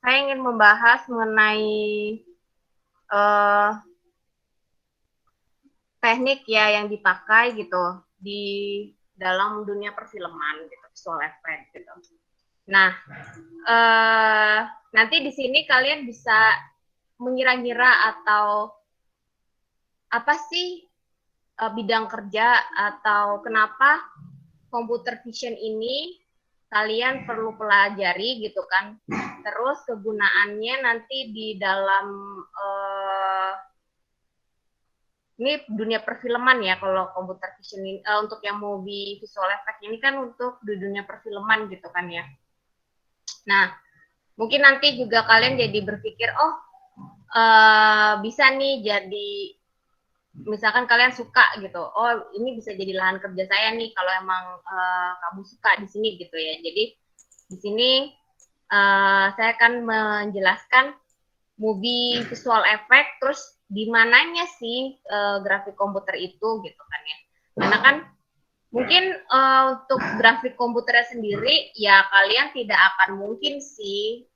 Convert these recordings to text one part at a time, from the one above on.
saya ingin membahas mengenai teknik ya yang dipakai gitu di dalam dunia perfilman gitu, visual effect gitu. Nah, nanti di sini kalian bisa mengira-ngira atau apa sih bidang kerja atau kenapa computer vision ini kalian perlu pelajari gitu kan. Terus kegunaannya nanti di dalam ini dunia perfilman ya, kalau computer vision ini, untuk yang movie visual effect ini kan untuk di dunia perfilman gitu kan ya. Nah, mungkin nanti juga kalian jadi berpikir, oh bisa nih jadi, misalkan kalian suka gitu, oh ini bisa jadi lahan kerja saya nih kalau emang kamu suka di sini gitu ya. Jadi di sini saya akan menjelaskan movie visual effect, terus di mananya sih grafik komputer itu gitu kan ya. Karena kan mungkin untuk grafik komputernya sendiri ya kalian tidak akan mungkin sih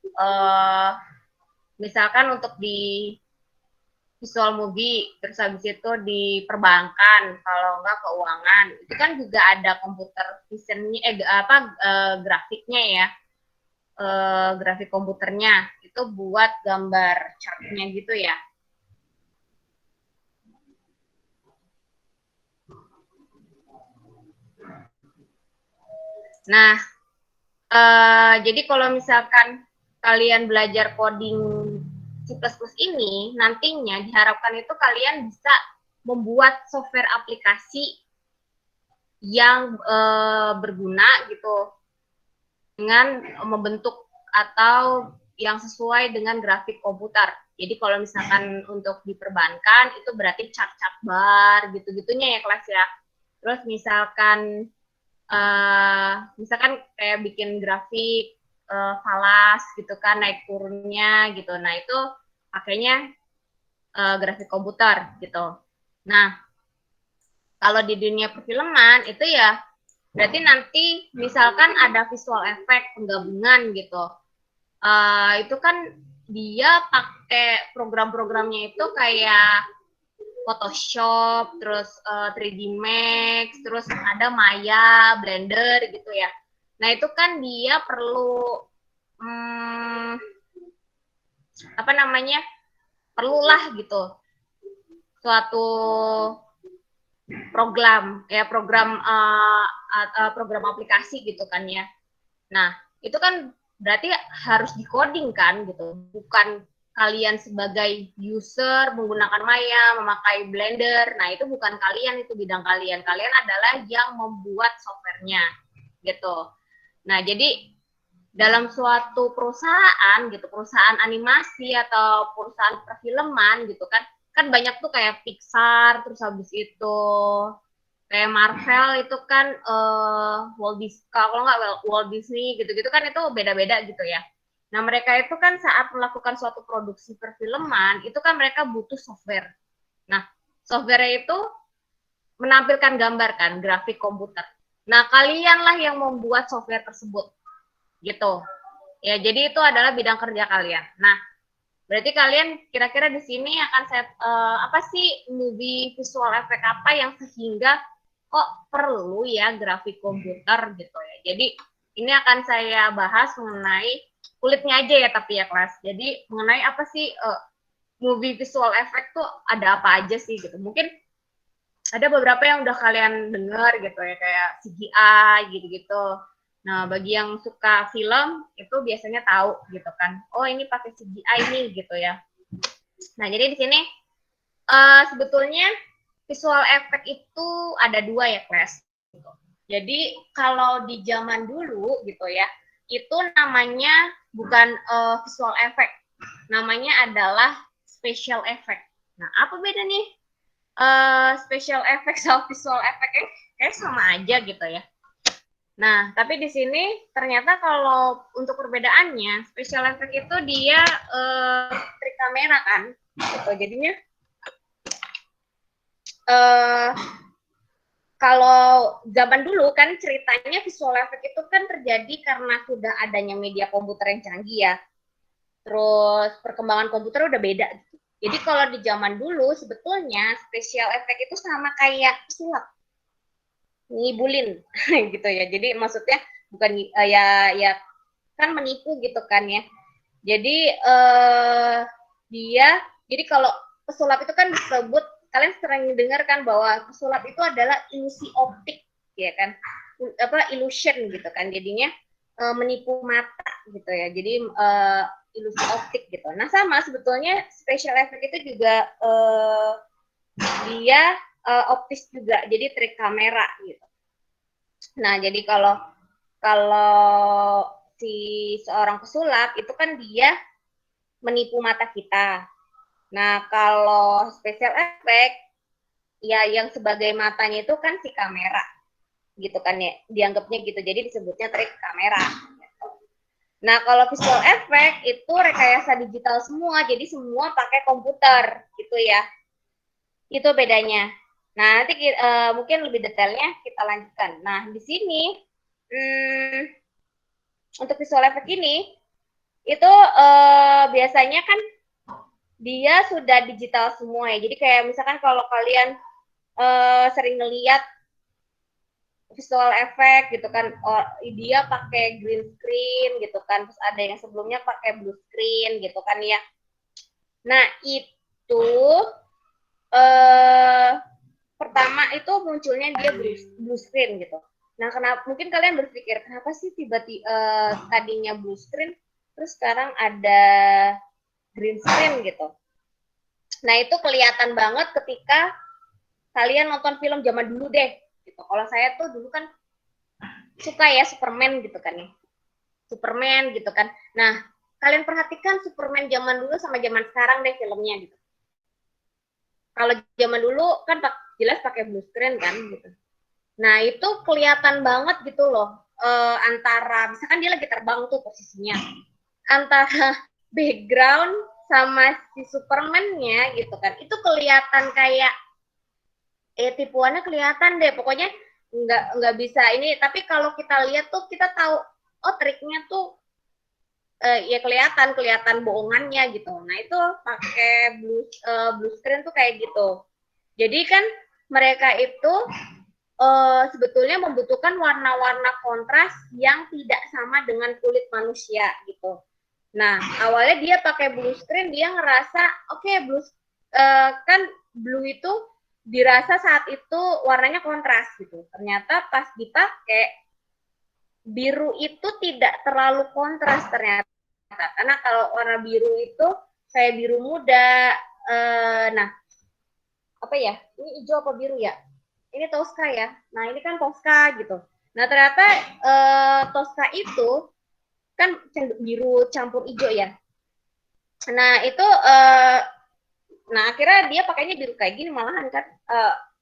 misalkan untuk di visual movie terus habis itu di perbankan, kalau enggak keuangan, itu kan juga ada komputer visionnya grafiknya ya, grafik komputernya itu buat gambar chartnya gitu ya. Nah, jadi kalau misalkan kalian belajar coding C++ ini, nantinya diharapkan itu kalian bisa membuat software aplikasi yang berguna gitu dengan membentuk atau yang sesuai dengan grafik komputer. Jadi kalau misalkan untuk di perbankan itu berarti chart-chart bar gitu-gitunya ya kelas ya. Terus misalkan kayak bikin grafik falas gitu kan, naik turunnya gitu. Nah itu pakainya grafik komputer gitu. Nah kalau di dunia perfilman itu ya berarti nanti misalkan ada visual effect penggabungan gitu. Itu kan dia pakai program-programnya itu kayak Photoshop, terus 3D Max, terus ada Maya, Blender gitu ya. Nah itu kan dia perlu apa namanya, perlulah gitu suatu program ya, program aplikasi gitu kan ya. Nah itu kan berarti harus di coding kan gitu, bukan kalian sebagai user menggunakan Maya, memakai Blender. Nah itu bukan kalian, itu bidang kalian. Kalian adalah yang membuat softwarenya gitu. Nah jadi dalam suatu perusahaan gitu, perusahaan animasi atau perusahaan perfilman gitu kan, kan banyak tuh kayak Pixar, terus habis itu kayak Marvel itu kan Walt Disney, kalau nggak Walt Disney gitu-gitu kan, itu beda-beda gitu ya. Nah mereka itu kan saat melakukan suatu produksi perfilman itu kan mereka butuh software. Nah software itu menampilkan gambar kan, grafik komputer. Nah kalianlah yang membuat software tersebut gitu ya. Jadi itu adalah bidang kerja kalian. Nah berarti kalian kira-kira di sini akan apa sih movie visual effect apa yang sehingga kok perlu ya grafik komputer gitu ya. Jadi ini akan saya bahas mengenai kulitnya aja ya, tapi ya kelas. Jadi mengenai apa sih movie visual effect tuh ada apa aja sih gitu. Mungkin ada beberapa yang udah kalian dengar gitu ya, kayak CGI gitu-gitu. Nah, bagi yang suka film itu biasanya tahu gitu kan. Oh, ini pakai CGI nih gitu ya. Nah, jadi di sini sebetulnya visual effect itu ada dua ya, Class. Jadi kalau di zaman dulu gitu ya, itu namanya bukan visual effect, namanya adalah special effect. Nah, apa beda nih special effect sama visual effect? Kayak sama aja gitu ya. Nah, tapi di sini ternyata kalau untuk perbedaannya, special effect itu dia trik kamera kan, gitu. Jadinya kalau zaman dulu kan ceritanya visual effect itu kan terjadi karena sudah adanya media komputer yang canggih ya. terus perkembangan komputer udah beda gitu. Jadi kalau di zaman dulu sebetulnya special effect itu sama kayak sulap, ngibulin gitu ya. Jadi maksudnya bukan ya kan menipu gitu kan ya. Jadi dia jadi kalau pesulap itu kan disebut, kalian sering dengar kan bahwa pesulap itu adalah ilusi optik ya kan, apa illusion gitu kan, jadinya menipu mata gitu ya. Jadi ilusi optik gitu. Nah sama sebetulnya special effect itu juga dia optis juga, jadi trik kamera gitu. Nah jadi kalau kalau si seorang pesulap itu kan dia menipu mata kita. Nah kalau special effect ya yang sebagai matanya itu kan si kamera gitu kan ya, dianggapnya gitu, jadi disebutnya trik kamera. Nah kalau visual effect itu rekayasa digital semua, jadi semua pakai komputer gitu ya, itu bedanya. Nah nanti mungkin lebih detailnya kita lanjutkan. Nah di sini untuk visual effect ini itu biasanya kan dia sudah digital semua ya, jadi kayak misalkan kalau kalian sering ngeliat visual effect gitu kan, dia pakai green screen gitu kan, terus ada yang sebelumnya pakai blue screen gitu kan ya. Nah itu pertama itu munculnya dia blue screen gitu. Nah kenapa, mungkin kalian berpikir kenapa sih tiba-tiba tadinya blue screen terus sekarang ada green screen gitu. Nah itu kelihatan banget ketika kalian nonton film zaman dulu deh gitu. Kalau saya tuh dulu kan suka ya Superman gitu kan ya, Superman gitu kan. Nah kalian perhatikan Superman zaman dulu sama zaman sekarang deh filmnya gitu. Kalau zaman dulu kan jelas pakai blue screen kan gitu. Nah itu kelihatan banget gitu loh, antara misalkan dia lagi terbang tuh posisinya, antara background sama si Superman-nya gitu kan, itu kelihatan kayak tipuannya kelihatan deh pokoknya, nggak bisa ini. Tapi kalau kita lihat tuh kita tahu oh triknya tuh ya kelihatan bohongannya gitu. Nah itu pakai blue screen tuh kayak gitu. Jadi kan mereka itu sebetulnya membutuhkan warna-warna kontras yang tidak sama dengan kulit manusia gitu. Nah awalnya dia pakai blue screen, dia ngerasa oke, blue kan blue itu dirasa saat itu warnanya kontras gitu. Ternyata pas dipakai biru itu tidak terlalu kontras ternyata, karena kalau warna biru itu kayak biru muda. Nah apa ya, ini hijau apa biru ya, ini Tosca ya, nah ini kan Tosca gitu. Nah ternyata Tosca itu kan biru campur hijau ya. Nah itu nah akhirnya dia pakainya biru kayak gini malahan kan,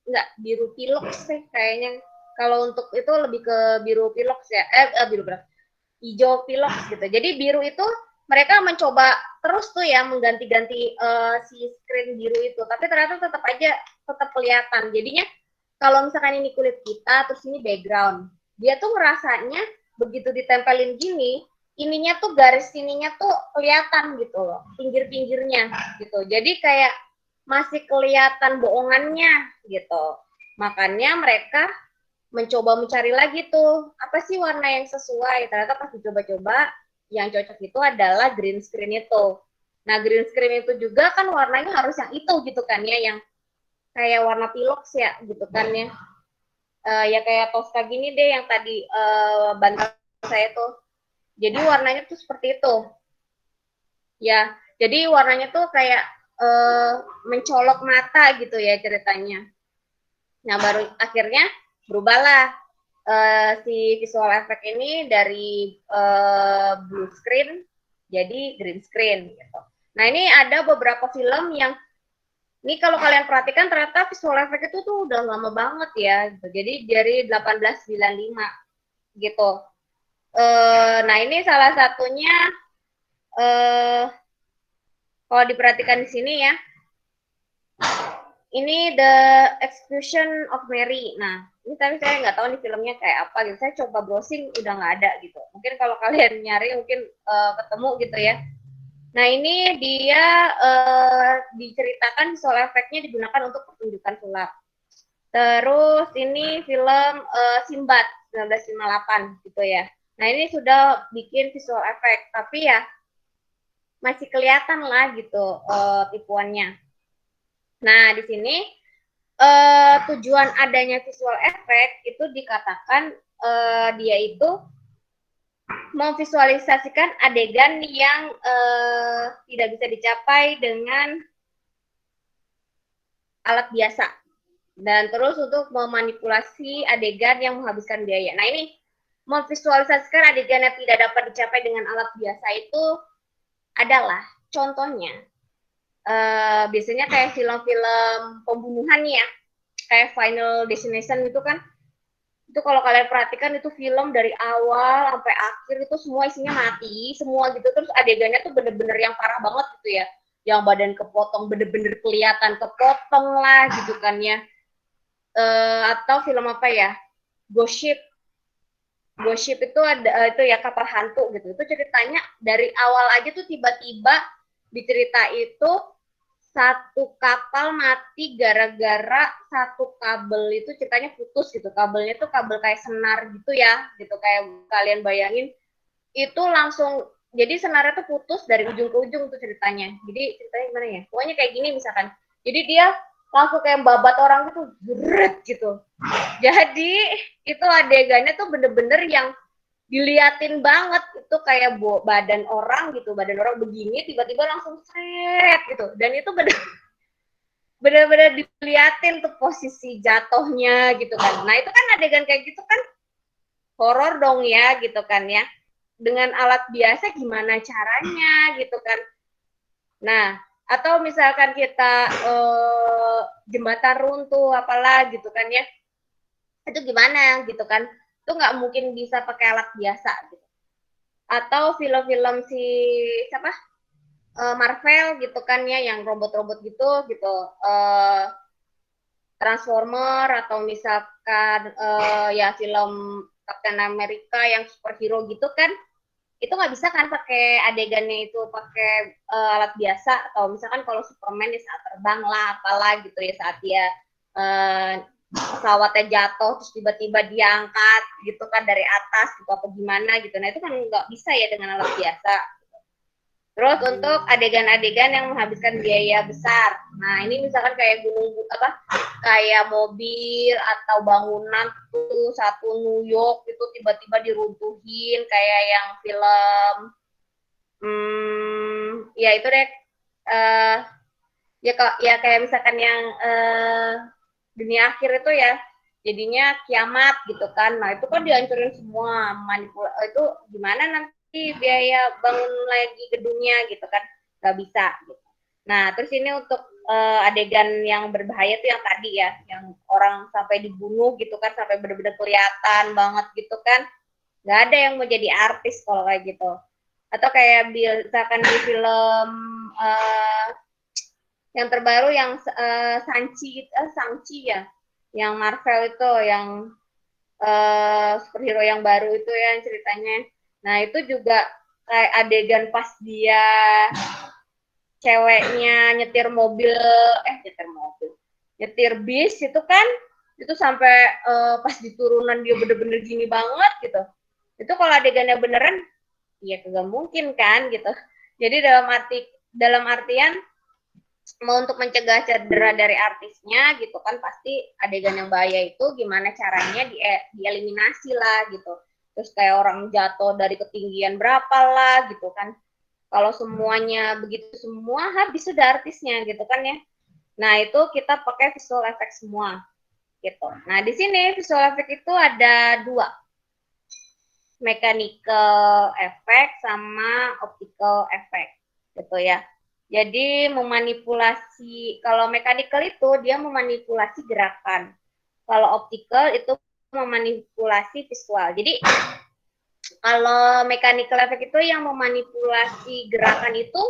nggak biru pilox sih kayaknya. Kalau untuk itu lebih ke biru pilox ya, biru berapa? Hijau pilox gitu. Jadi biru itu mereka mencoba terus tuh ya mengganti-ganti si screen biru itu, tapi ternyata tetap aja tetap kelihatan. Jadinya kalau misalkan ini kulit kita, terus ini background, dia tuh ngerasanya begitu ditempelin gini, ininya tuh garis sininya tuh kelihatan gitu loh, pinggir-pinggirnya gitu. Jadi kayak masih kelihatan bohongannya gitu. Makanya mereka mencoba mencari lagi tuh apa sih warna yang sesuai. Ternyata pas dicoba-coba yang cocok itu adalah green screen itu. Nah green screen itu juga kan warnanya harus yang itu gitu kan ya, yang kayak warna pilox ya gitu kan ya. Ya kayak Tosca gini deh yang tadi bantal saya tuh. Jadi warnanya tuh seperti itu. Ya, jadi warnanya tuh kayak mencolok mata gitu ya ceritanya. Nah baru akhirnya berubahlah si visual effect ini dari blue screen jadi green screen gitu. Nah ini ada beberapa film yang ini kalau kalian perhatikan ternyata visual effect itu tuh udah lama banget ya gitu. Jadi dari 1895 gitu. Nah ini salah satunya kalau diperhatikan di sini ya, ini The Execution of Mary. Nah, ini tapi saya nggak tahu nih filmnya kayak apa gitu. Saya coba browsing udah nggak ada gitu. Mungkin kalau kalian nyari mungkin ketemu gitu ya. Nah, ini dia diceritakan visual efeknya digunakan untuk pertunjukan sulap. Terus ini film Sinbad 1958 gitu ya. Nah, ini sudah bikin visual efek, tapi ya masih kelihatan lah gitu tipuannya. Nah, di sini tujuan adanya visual efek itu dikatakan dia itu memvisualisasikan adegan yang tidak bisa dicapai dengan alat biasa. Dan terus untuk memanipulasi adegan yang menghabiskan biaya. Nah, ini memvisualisasikan adegan yang tidak dapat dicapai dengan alat biasa itu adalah contohnya biasanya kayak film-film pembunuhan ya, kayak Final Destination itu kan, itu kalau kalian perhatikan itu film dari awal sampai akhir itu semua isinya mati semua gitu, terus adegannya tuh bener-bener yang parah banget gitu ya, yang badan kepotong bener-bener kelihatan kepotong lah gitu kan ya. Atau film apa ya, Ghost Ship. Ghost Ship itu ada itu ya kapal hantu gitu. Itu ceritanya dari awal aja tuh tiba-tiba di cerita itu satu kapal mati gara-gara satu kabel itu ceritanya putus gitu. Kabelnya tuh kabel kayak senar gitu ya, gitu kayak kalian bayangin. Itu langsung jadi senarnya tuh putus dari ujung ke ujung tuh ceritanya. Jadi ceritanya gimana ya? Pokoknya kayak gini misalkan. Jadi dia langsung kayak babat orang gitu, jeret gitu. Jadi itu adegannya tuh bener-bener yang diliatin banget, itu kayak badan orang gitu, badan orang begini tiba-tiba langsung seret gitu, dan itu bener-bener diliatin tuh posisi jatuhnya gitu kan. Nah itu kan adegan kayak gitu kan horor dong ya gitu kan ya, dengan alat biasa gimana caranya gitu kan. Nah atau misalkan kita jembatan runtuh apalah gitu kan ya, itu gimana gitu kan, itu nggak mungkin bisa pakai alat biasa gitu. Atau film-film si siapa, Marvel gitu kan ya, yang robot-robot gitu Transformer, atau misalkan ya film Captain America yang superhero gitu kan, itu nggak bisa kan pakai adegannya itu pakai alat biasa. Atau misalkan kalau Superman di saat terbang lah apalah gitu ya, saat dia uh, pesawatnya jatuh terus tiba-tiba diangkat gitu kan dari atas gitu apa gimana gitu. Nah itu kan nggak bisa ya dengan alat biasa. Terus untuk adegan-adegan yang menghabiskan biaya besar. Nah, ini misalkan kayak gunung apa? Kayak mobil atau bangunan tuh satu New York itu tiba-tiba diruntuhin kayak yang film ya itu deh ya ya kayak misalkan yang dunia akhir itu ya jadinya kiamat gitu kan. Nah, itu kan dihancurin semua, itu gimana nanti biaya bangun lagi gedungnya gitu kan, nggak bisa gitu. Nah terus ini untuk adegan yang berbahaya tuh yang tadi ya, yang orang sampai dibunuh gitu kan, sampai benar-benar kelihatan banget gitu kan, nggak ada yang mau jadi artis kalau kayak gitu. Atau kayak misalkan di film yang terbaru yang Shang-Chi ya, yang Marvel itu, yang superhero yang baru itu ya ceritanya. Nah itu juga kayak adegan pas dia ceweknya nyetir bis itu kan, itu sampai pas di turunan dia bener-bener gini banget gitu. Itu kalau adegannya beneran ya kagak mungkin kan gitu. Jadi dalam artian mau untuk mencegah cedera dari artisnya gitu kan, pasti adegan yang bahaya itu gimana caranya dieliminasi lah gitu. Terus kayak orang jatuh dari ketinggian berapa lah gitu kan, kalau semuanya begitu semua habis sudah artisnya gitu kan ya. Nah itu kita pakai visual effect semua gitu. Nah di sini visual effect itu ada dua, mechanical effect sama optical effect gitu ya. Jadi memanipulasi, kalau mechanical itu dia memanipulasi gerakan, kalau optical itu memanipulasi visual. Jadi kalau mechanical effect itu yang memanipulasi gerakan itu,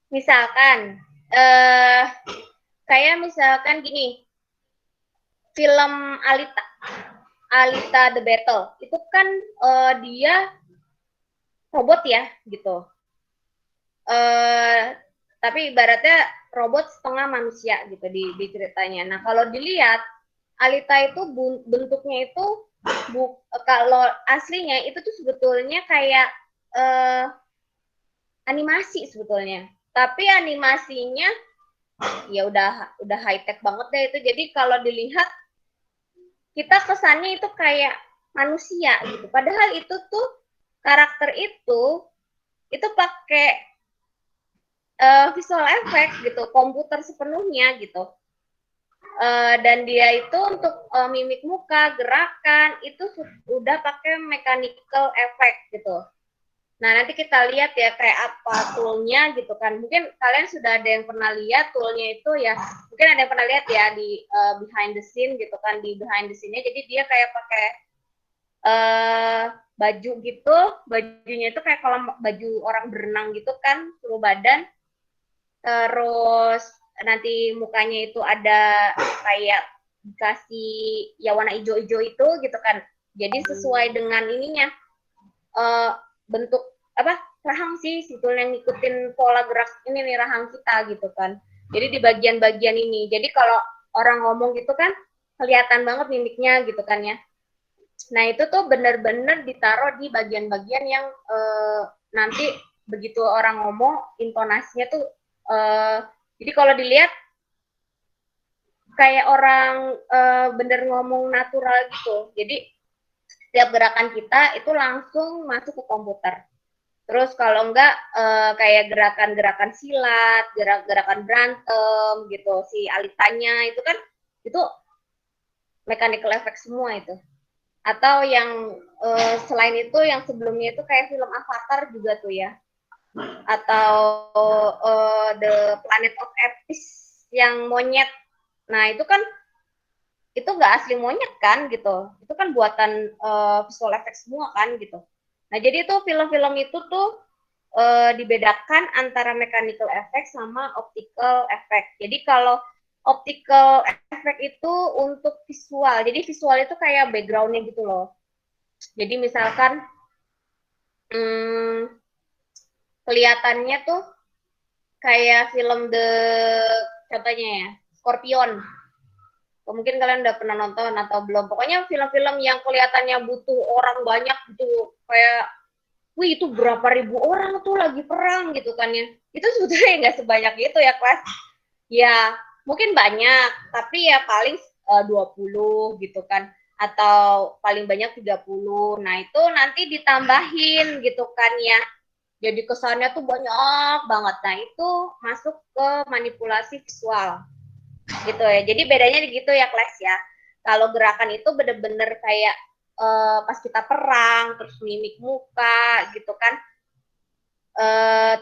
misalkan kayak misalkan gini, film Alita The Battle itu kan dia robot ya gitu. tapi ibaratnya robot setengah manusia gitu di ceritanya. Nah kalau dilihat Alita itu bentuknya itu kalau aslinya itu tuh sebetulnya kayak animasi sebetulnya. Tapi animasinya ya udah high tech banget deh itu. Jadi kalau dilihat kita kesannya itu kayak manusia gitu. Padahal itu tuh karakter itu pakai visual effect gitu, komputer sepenuhnya gitu. Dan dia itu untuk mimik muka, gerakan itu udah pakai mechanical effect gitu. Nah, nanti kita lihat ya kayak apa toolnya gitu kan. Mungkin kalian sudah ada yang pernah lihat toolnya itu ya. Mungkin ada yang pernah lihat ya di behind the scene gitu kan, di behind the scene-nya. Jadi dia kayak pakai baju gitu, bajunya itu kayak kalau baju orang berenang gitu kan, seluruh badan. Terus nanti mukanya itu ada kayak dikasih ya warna hijau-hijau itu gitu kan. Jadi sesuai dengan ininya bentuk apa rahang sih sebetulnya ngikutin pola gerak ini nih rahang kita gitu kan. Jadi di bagian-bagian ini. Jadi kalau orang ngomong gitu kan kelihatan banget mimiknya gitu kan ya. Nah itu tuh benar-benar ditaruh di bagian-bagian yang nanti begitu orang ngomong intonasinya tuh jadi kalau dilihat kayak orang bener ngomong natural gitu. Jadi setiap gerakan kita itu langsung masuk ke komputer. Terus kalau enggak kayak gerakan-gerakan silat, gerakan berantem gitu, si Alitanya itu kan itu mechanical effect semua itu. Atau yang selain itu yang sebelumnya itu kayak film Avatar juga tuh ya. Atau The Planet of Apes yang monyet. Nah, itu kan itu nggak asli monyet kan gitu. Itu kan buatan visual effect semua kan gitu. Nah, jadi tuh film-film itu tuh dibedakan antara mechanical effect sama optical effect. Jadi kalau optical effect itu untuk visual. Jadi visual itu kayak backgroundnya gitu loh. Jadi misalkan kelihatannya tuh kayak film contohnya ya Scorpion. Mungkin kalian udah pernah nonton atau belum. Pokoknya film-film yang kelihatannya butuh orang banyak gitu kayak wih itu berapa ribu orang tuh lagi perang gitu kan ya. Itu sebetulnya nggak sebanyak itu ya kelas. Ya mungkin banyak, tapi ya paling 20 gitu kan. Atau paling banyak 30. Nah itu nanti ditambahin gitu kan ya. Jadi kesannya tuh banyak banget. Nah itu masuk ke manipulasi visual gitu ya. Jadi bedanya gitu ya kelas ya. Kalau gerakan itu bener-bener kayak pas kita perang, terus mimik muka gitu kan.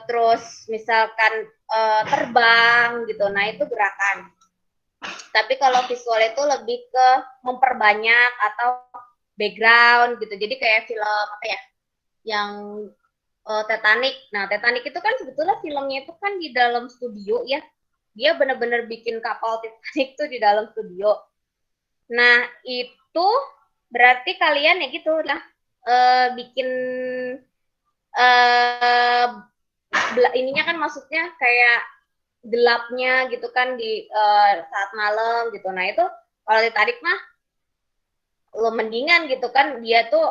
Terus misalkan terbang gitu, nah itu gerakan. Tapi kalau visual itu lebih ke memperbanyak atau background gitu. Jadi kayak film apa ya, yang Titanic. Nah Titanic itu kan sebetulnya filmnya itu kan di dalam studio ya. Dia benar-benar bikin kapal Titanic tuh di dalam studio. Nah itu berarti kalian ya gitu lah bikin ininya kan maksudnya kayak gelapnya gitu kan di saat malam gitu. Nah itu kalau ditarik mah lo mendingan gitu kan dia tuh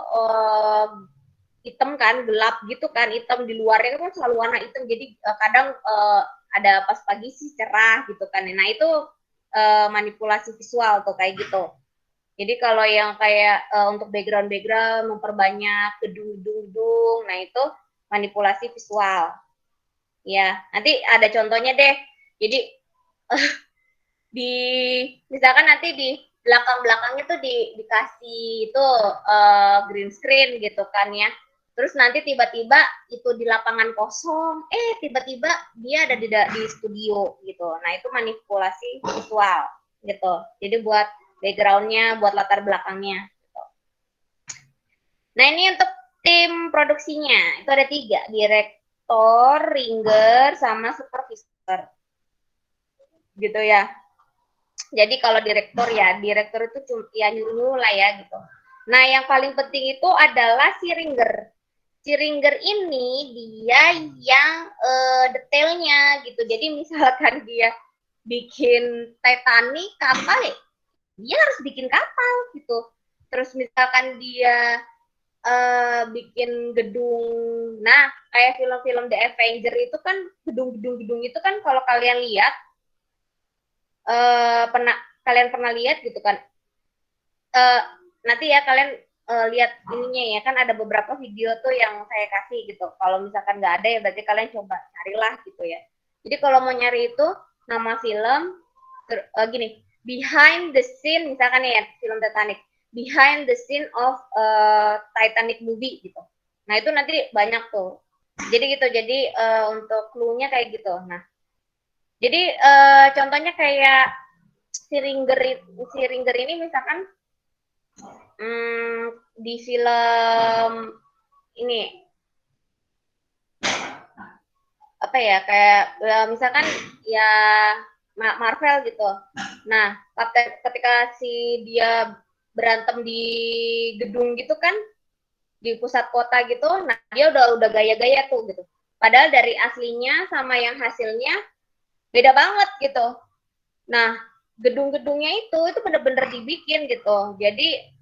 hitam kan gelap gitu kan hitam di luarnya kan selalu warna hitam jadi kadang ada pas pagi sih cerah gitu kan. Nah itu manipulasi visual tuh kayak gitu. Jadi kalau yang kayak untuk background memperbanyak gedung-gedung, nah itu manipulasi visual. Ya, nanti ada contohnya deh. Jadi di misalkan nanti di belakang-belakangnya tuh dikasih itu green screen gitu kan ya. Terus nanti tiba-tiba itu di lapangan kosong, tiba-tiba dia ada di studio gitu. Nah itu manipulasi visual gitu. Jadi buat backgroundnya, buat latar belakangnya. Gitu. Nah ini untuk tim produksinya itu ada 3, direktor, ringer, sama supervisor. Gitu ya. Jadi kalau direktur itu ya nyuruh lah ya gitu. Nah yang paling penting itu adalah si ringer. si Ringer ini dia yang detailnya gitu. Jadi misalkan dia bikin Titanic kapal ya, dia harus bikin kapal gitu. Terus misalkan dia bikin gedung, nah kayak film-film The Avenger itu kan gedung-gedung itu kan kalau kalian lihat kalian pernah lihat gitu kan, nanti ya kalian lihat ininya ya, kan ada beberapa video tuh yang saya kasih gitu. Kalau misalkan nggak ada ya berarti kalian coba carilah gitu ya. Jadi kalau mau nyari itu nama film gini, behind the scene misalkan ya film Titanic, behind the scene of Titanic movie gitu. Nah itu nanti banyak tuh. Jadi gitu. Jadi untuk clue-nya kayak gitu. Nah jadi contohnya kayak si Ringer ini misalkan di film ini apa ya, kayak misalkan ya Marvel gitu. Nah ketika si dia berantem di gedung gitu kan, di pusat kota gitu, nah dia udah gaya-gaya tuh gitu. Padahal dari aslinya sama yang hasilnya beda banget gitu. Nah gedung-gedungnya itu bener-bener dibikin gitu. Jadi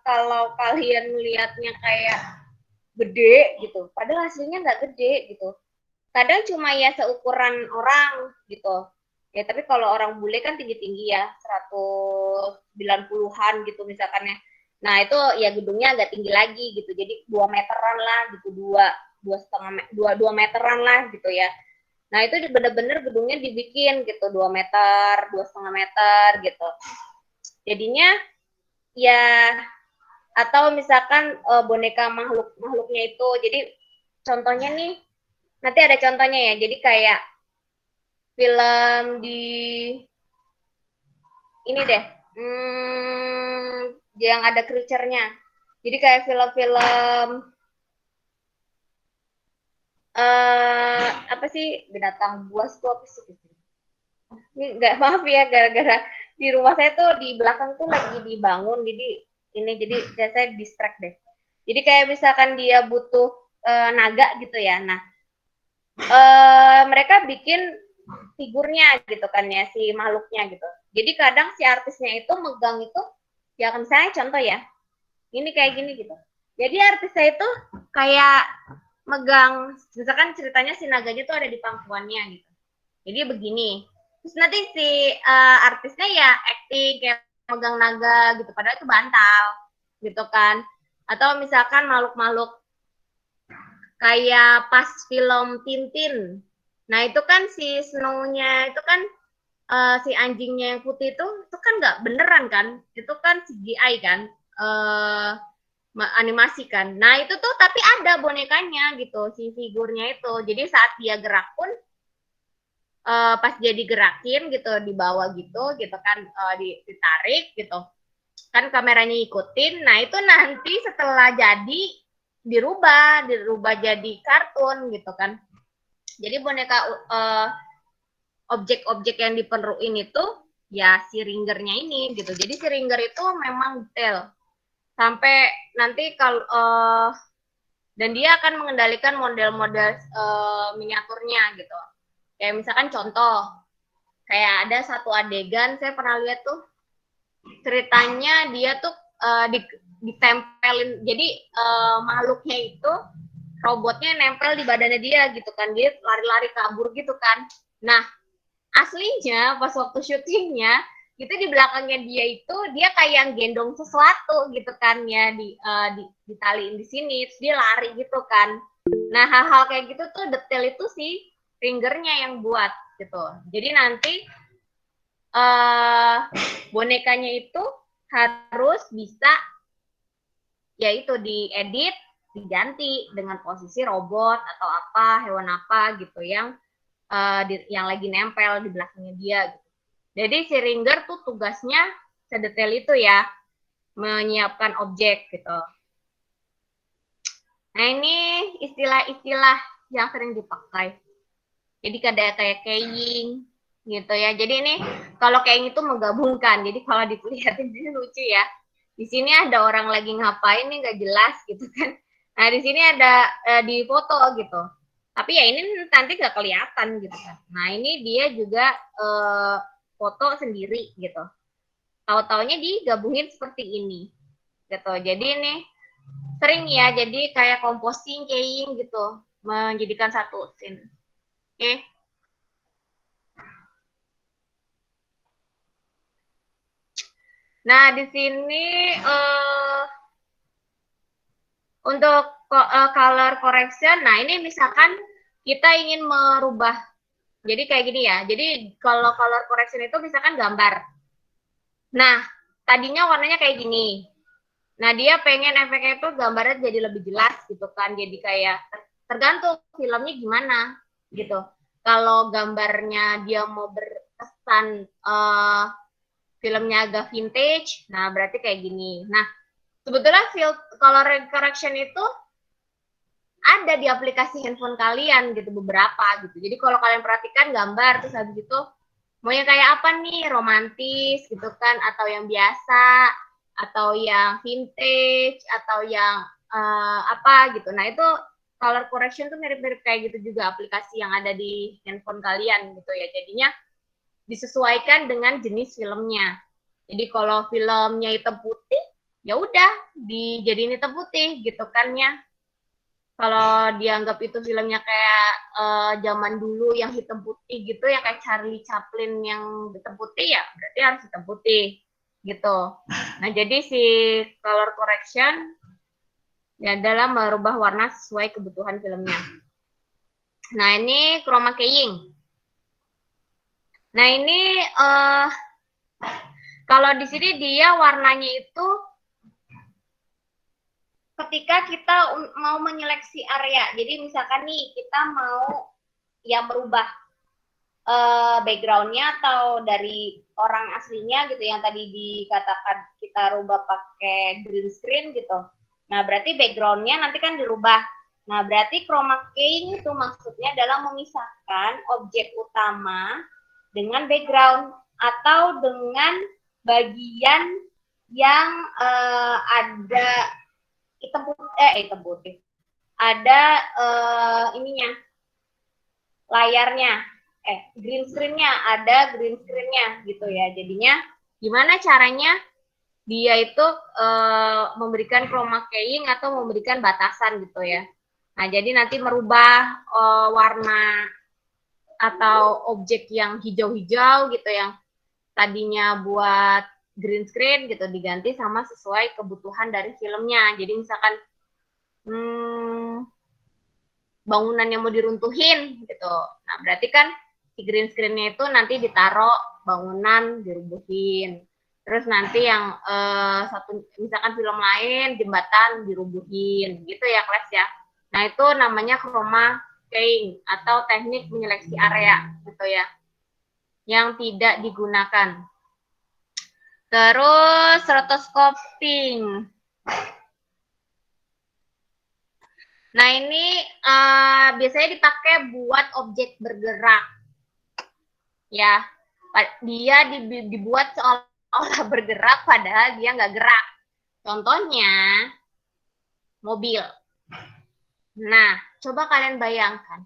kalau kalian melihatnya kayak gede gitu, padahal hasilnya nggak gede gitu. Kadang cuma ya seukuran orang gitu. Ya tapi kalau orang bule kan tinggi-tinggi ya, 190-an gitu misalkan ya. Nah itu ya gedungnya agak tinggi lagi gitu. Jadi 2 meteran lah gitu, dua meteran lah gitu ya. Nah itu bener-bener gedungnya dibikin gitu 2 meter, 2,5 meter gitu. Jadinya ya, atau misalkan boneka makhluknya itu. Jadi contohnya nih, nanti ada contohnya ya. Jadi kayak film di ini deh, yang ada creature-nya. Jadi kayak film-film apa sih, binatang buas tuh apa sih? Ini nggak, maaf ya, gara-gara di rumah saya tuh di belakang tuh lagi dibangun, jadi saya distract deh. Jadi kayak misalkan dia butuh naga gitu ya. Nah mereka bikin figurnya gitu kan ya, si makhluknya gitu. Jadi kadang si artisnya itu megang itu, ya kan saya contoh ya, ini kayak gini gitu. Jadi artisnya itu kayak megang, misalkan ceritanya si naganya tuh ada di pangkuannya gitu. Jadi begini. Terus nanti si artisnya ya acting kayak megang naga gitu, padahal itu bantal gitu kan. Atau misalkan makhluk-makhluk kayak pas film Tintin. Nah itu kan si Snow-nya itu kan si anjingnya yang putih itu kan nggak beneran kan, itu kan CGI kan, animasi kan. Nah itu tuh tapi ada bonekanya gitu, si figurnya itu. Jadi saat dia gerak pun pas dia digerakin gitu, dibawa gitu kan, ditarik gitu kan, kameranya ikutin. Nah itu nanti setelah jadi dirubah jadi kartun gitu kan. Jadi boneka objek-objek yang diperluin itu ya si Ringernya ini gitu. Jadi si Ringer itu memang detail sampai nanti kalau dan dia akan mengendalikan model-model miniaturnya gitu. Kayak misalkan contoh, kayak ada satu adegan saya pernah lihat tuh, ceritanya dia tuh ditempelin, jadi makhluknya itu robotnya nempel di badannya dia gitu kan, dia lari-lari kabur gitu kan. Nah aslinya pas waktu syutingnya itu di belakangnya dia itu dia kayak gendong sesuatu gitu kan ya, ditaliin di sini terus dia lari gitu kan. Nah hal-hal kayak gitu tuh detail itu sih fingernya yang buat gitu. Jadi nanti bonekanya itu harus bisa yaitu diedit, diganti dengan posisi robot atau apa, hewan apa gitu yang yang lagi nempel di belakangnya dia gitu. Jadi si Ringer tuh tugasnya sedetail itu ya, menyiapkan objek gitu. Nah ini istilah-istilah yang sering dipakai. Jadi kayak keying gitu ya. Jadi ini kalau keying itu menggabungkan. Jadi kalau dilihatin ini lucu ya. Di sini ada orang lagi ngapain nih nggak jelas gitu kan. Nah, di sini ada di foto gitu. Tapi ya ini nanti nggak kelihatan gitu kan. Nah, ini dia juga foto sendiri gitu. Tahu-taunya digabungin seperti ini gitu. Jadi ini sering ya, jadi kayak composting, keying gitu, menjadikan satu scene. Oke. Nah, di sini untuk color correction, nah ini misalkan kita ingin merubah, jadi kayak gini ya. Jadi kalau color correction itu misalkan gambar. Nah, tadinya warnanya kayak gini. Nah, dia pengen efeknya itu gambarnya jadi lebih jelas gitu kan. Jadi kayak tergantung filmnya gimana gitu. Kalau gambarnya dia mau berkesan filmnya agak vintage, nah berarti kayak gini. Nah, sebetulnya color correction itu ada di aplikasi handphone kalian gitu, beberapa gitu. Jadi kalau kalian perhatikan gambar terus habis itu mau yang kayak apa nih, romantis gitu kan, atau yang biasa, atau yang vintage, atau yang apa gitu. Nah itu color correction tuh mirip-mirip kayak gitu juga, aplikasi yang ada di handphone kalian gitu ya. Jadinya disesuaikan dengan jenis filmnya. Jadi kalau filmnya hitam putih, ya udah dijadiin hitam putih gitu kan ya. Kalau dianggap itu filmnya kayak zaman dulu yang hitam putih gitu ya, kayak Charlie Chaplin yang hitam putih, ya berarti harus hitam putih gitu. Nah jadi si color correction ya dalam merubah warna sesuai kebutuhan filmnya. Nah ini chroma keying. Nah ini kalau di sini dia warnanya itu ketika kita mau menyeleksi area. Jadi misalkan nih kita mau yang merubah backgroundnya atau dari orang aslinya gitu yang tadi dikatakan kita rubah pakai green screen gitu. Nah berarti backgroundnya nanti kan dirubah. Nah berarti chroma keying itu maksudnya adalah memisahkan objek utama dengan background atau dengan bagian yang ada hitam putih, ada ininya layarnya, green screen-nya, ada green screen-nya gitu ya. Jadinya gimana caranya dia itu memberikan chroma keying atau memberikan batasan gitu ya. Nah, jadi nanti merubah warna atau objek yang hijau-hijau gitu yang tadinya buat green screen gitu diganti sama sesuai kebutuhan dari filmnya. Jadi misalkan bangunan yang mau diruntuhin gitu. Nah, berarti kan si green screen-nya itu nanti ditaruh bangunan dirubuhin. Terus nanti yang satu misalkan film lain jembatan dirubuhin gitu ya kelas ya. Nah, itu namanya chroma keying atau teknik menyeleksi area gitu ya. Yang tidak digunakan. Terus rotoscoping. Nah, ini biasanya dipakai buat objek bergerak. Ya, dia dibuat seolah-olah bergerak padahal dia nggak gerak. Contohnya mobil. Nah, coba kalian bayangkan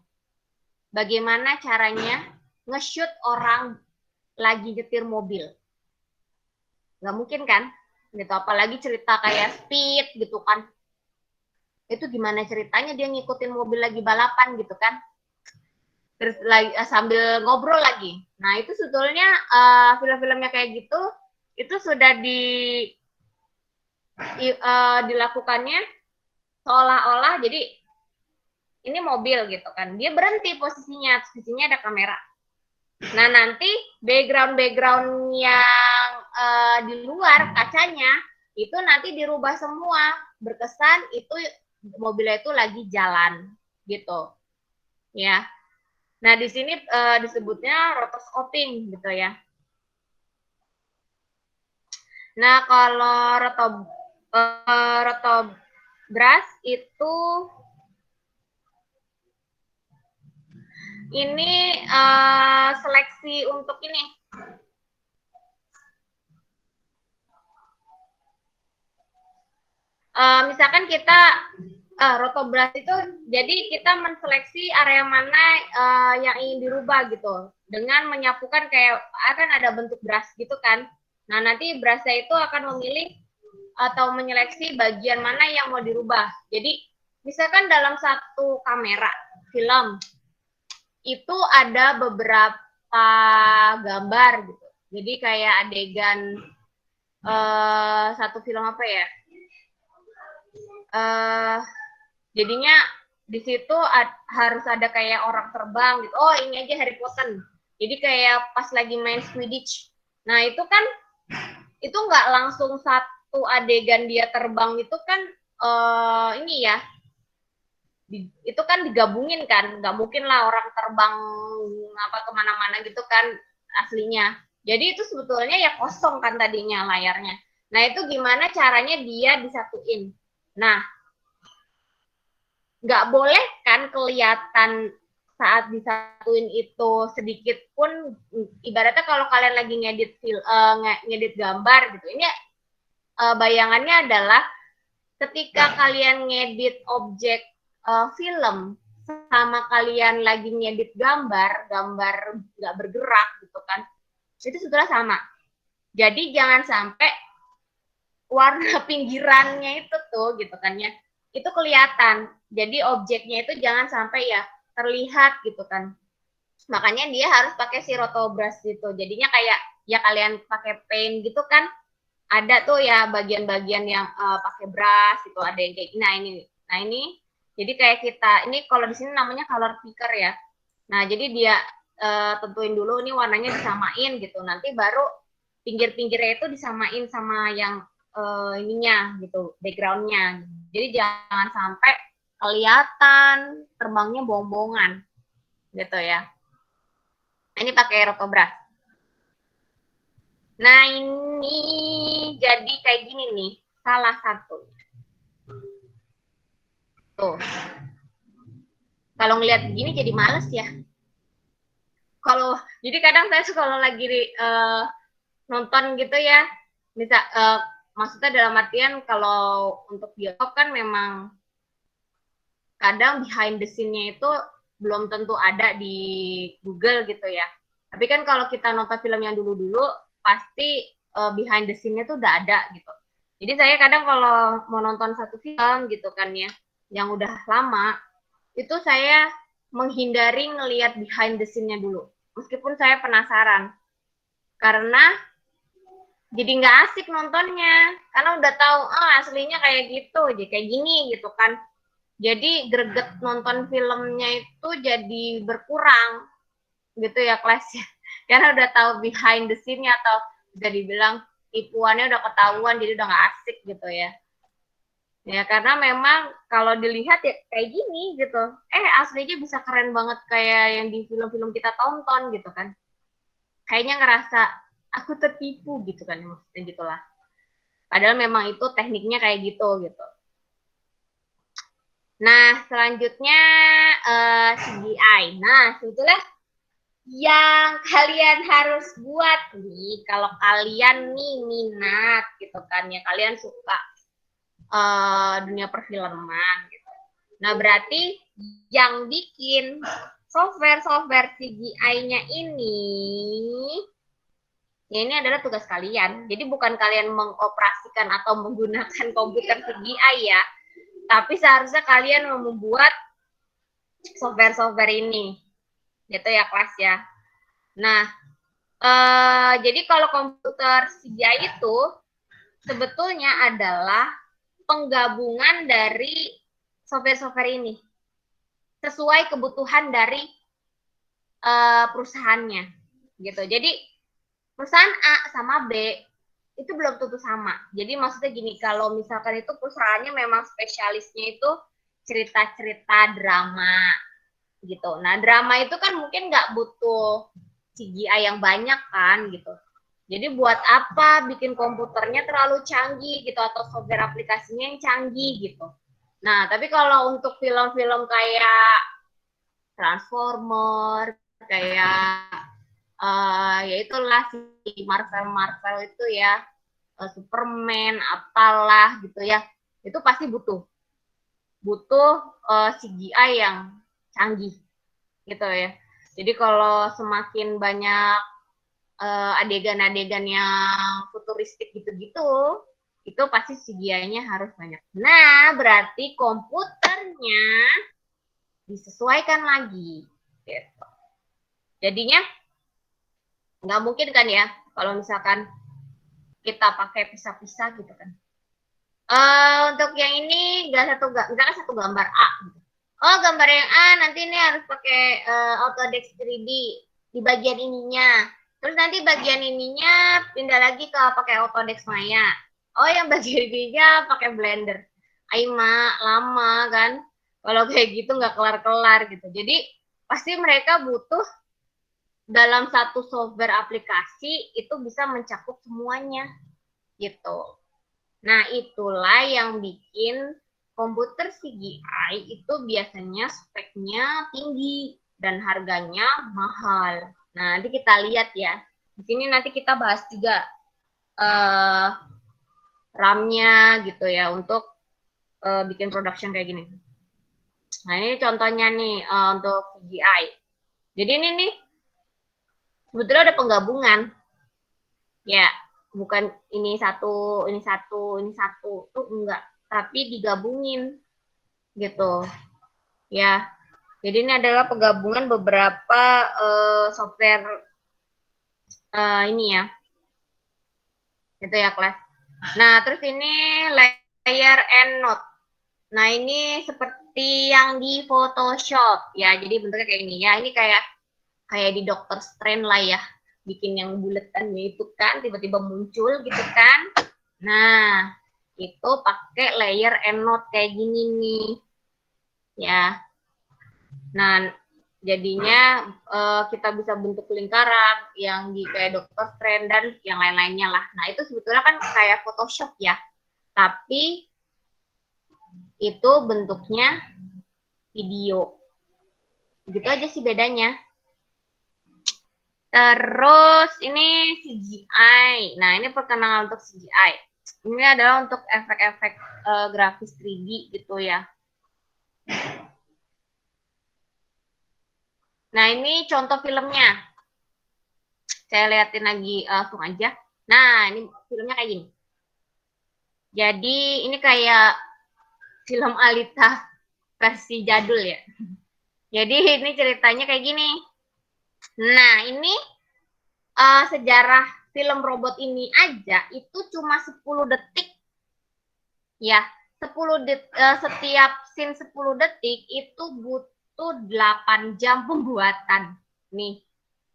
bagaimana caranya nge-shoot orang lagi nyetir mobil. Nggak mungkin kan? Gitu, apalagi cerita kayak Speed gitu kan. Itu gimana ceritanya dia ngikutin mobil lagi balapan gitu kan? Terus lagi sambil ngobrol lagi. Nah, itu sebetulnya film-filmnya kayak gitu itu sudah dilakukannya seolah-olah jadi ini mobil gitu kan. Dia berhenti posisinya ada kamera. Nah, nanti background yang di luar kacanya itu nanti dirubah semua, berkesan itu mobilnya itu lagi jalan gitu. Ya. Nah, di sini disebutnya rotoscoping gitu ya. Nah, kalau rotobras itu ini seleksi untuk ini. Misalkan kita Rotobrush itu jadi kita menseleksi area mana yang ingin dirubah gitu dengan menyapukan kayak akan ada bentuk brush gitu kan. Nah nanti brushnya itu akan memilih atau menyeleksi bagian mana yang mau dirubah. Jadi misalkan dalam satu kamera film itu ada beberapa gambar gitu. Jadi kayak adegan satu film apa ya? Jadinya di situ harus ada kayak orang terbang gitu. Oh ini aja Harry Potter. Jadi kayak pas lagi main Quidditch. Nah itu kan itu nggak langsung satu adegan dia terbang itu kan ini ya itu kan digabungin kan, nggak mungkin lah orang terbang apa kemana-mana gitu kan aslinya. Jadi itu sebetulnya ya kosong kan tadinya layarnya. Nah itu gimana caranya dia disatuin. Nah nggak boleh kan kelihatan saat disatuin itu sedikit pun, ibaratnya kalau kalian lagi ngedit gambar gitu ini bayangannya adalah ketika kalian ngedit objek film sama kalian lagi ngedit gambar nggak bergerak gitu kan, itu sebetulnya sama. Jadi jangan sampai warna pinggirannya itu tuh gitu kan ya, itu kelihatan. Jadi objeknya itu jangan sampai ya terlihat gitu kan. Makanya dia harus pakai si rotobrush gitu. Jadinya kayak ya kalian pakai paint gitu kan, ada tuh ya bagian-bagian yang pakai brush gitu, ada yang kayak nah ini jadi kayak kita ini kalau di sini namanya color picker ya. Nah jadi dia tentuin dulu ini warnanya disamain gitu, nanti baru pinggir-pinggirnya itu disamain sama yang ininya gitu, backgroundnya. Jadi jangan sampai kelihatan terbangnya bohong-bohongan gitu ya. Ini pakai rotobrush. Nah ini jadi kayak gini nih, salah satu. Tuh. Kalau ngelihat begini jadi males ya. Kalau jadi kadang saya kalau lagi nonton gitu ya, bisa maksudnya dalam artian kalau untuk bioskop kan memang kadang behind the scene-nya itu belum tentu ada di Google gitu ya. Tapi kan kalau kita nonton film yang dulu-dulu pasti behind the scene-nya tuh udah ada gitu. Jadi saya kadang kalau mau nonton satu film gitu kan ya, yang udah lama, itu saya menghindari ngelihat behind the scene-nya dulu. Meskipun saya penasaran. Karena jadi nggak asik nontonnya. Karena udah tahu, oh aslinya kayak gitu, jadi kayak gini gitu kan. Jadi greget nonton filmnya itu jadi berkurang gitu ya kelasnya. Karena udah tahu behind the scene-nya atau bisa dibilang tipuannya udah ketahuan, jadi udah nggak asik gitu ya. Ya karena memang kalau dilihat ya kayak gini gitu. Aslinya bisa keren banget kayak yang di film-film kita tonton gitu kan. Kayaknya ngerasa aku tertipu gitu kan maksudnya gitulah. Padahal memang itu tekniknya kayak gitu. Nah, selanjutnya CGI. Nah, sebetulnya yang kalian harus buat nih kalau kalian nih minat gitu kan ya, kalian suka dunia perfilman gitu. Nah, berarti yang bikin software CGI-nya ini, ya ini adalah tugas kalian. Jadi bukan kalian mengoperasikan atau menggunakan komputer CGI ya, tapi seharusnya kalian membuat software ini. Gitu ya, kelas ya. Nah, jadi kalau komputer CGI itu sebetulnya adalah penggabungan dari software ini sesuai kebutuhan dari perusahaannya gitu. Jadi perusahaan A sama B itu belum tentu sama. Jadi maksudnya gini, kalau misalkan itu perusahaannya memang spesialisnya itu cerita-cerita drama gitu. Nah drama itu kan mungkin nggak butuh CGI yang banyak kan gitu. Jadi buat apa bikin komputernya terlalu canggih gitu atau software aplikasinya yang canggih gitu. Nah, tapi kalau untuk film-film kayak Transformer, kayak ya itulah si Marvel itu ya, Superman, apalah gitu ya, itu pasti butuh butuh CGI yang canggih gitu ya. Jadi kalau semakin banyak adegan-adegan yang futuristik gitu-gitu, itu pasti CGI-nya harus banyak. Nah, berarti komputernya disesuaikan lagi. Gitu. Jadinya nggak mungkin kan ya, kalau misalkan kita pakai pisah-pisah gitu kan. Untuk yang ini misalkan satu gambar A. Gitu. Oh, gambar yang A nanti ini harus pakai Autodesk 3D di bagian ininya. Terus nanti bagian ininya pindah lagi ke pakai Autodesk Maya. Oh, yang bagian ininya pakai Blender. Aima lama kan. Kalau kayak gitu nggak kelar-kelar gitu. Jadi pasti mereka butuh dalam satu software aplikasi itu bisa mencakup semuanya gitu. Nah, itulah yang bikin komputer CGI itu biasanya speknya tinggi dan harganya mahal. Nah, nanti kita lihat ya. Di sini nanti kita bahas juga RAM-nya gitu ya untuk bikin production kayak gini. Nah, ini contohnya nih untuk CGI. Jadi ini nih sebetulnya ada penggabungan. Ya, bukan ini satu, ini satu, ini satu. Tuh enggak, tapi digabungin gitu. Ya, jadi ini adalah penggabungan beberapa software ini ya, gitu ya kelas. Nah, terus ini layer and node. Nah, ini seperti yang di Photoshop ya. Jadi bentuknya kayak ini ya. Ini kayak di Doctor Strange lah ya. Bikin yang buletannya itu kan tiba-tiba muncul gitu kan. Nah, itu pakai layer and node kayak gini nih. Ya. Nah, jadinya kita bisa bentuk lingkaran yang di kayak Doctor Strange dan yang lain-lainnya lah. Nah, itu sebetulnya kan kayak Photoshop ya. Tapi itu bentuknya video. Gitu aja sih bedanya. Terus ini CGI. Nah, ini perkenalan untuk CGI. Ini adalah untuk efek-efek grafis 3D gitu ya. Nah, ini contoh filmnya. Saya liatin lagi langsung aja. Nah, ini filmnya kayak gini. Jadi, ini kayak film Alita versi jadul ya. Jadi, ini ceritanya kayak gini. Nah, ini sejarah film robot ini aja itu cuma 10 detik. Ya, 10 setiap scene 10 detik itu butuh 8 jam pembuatan. Nih.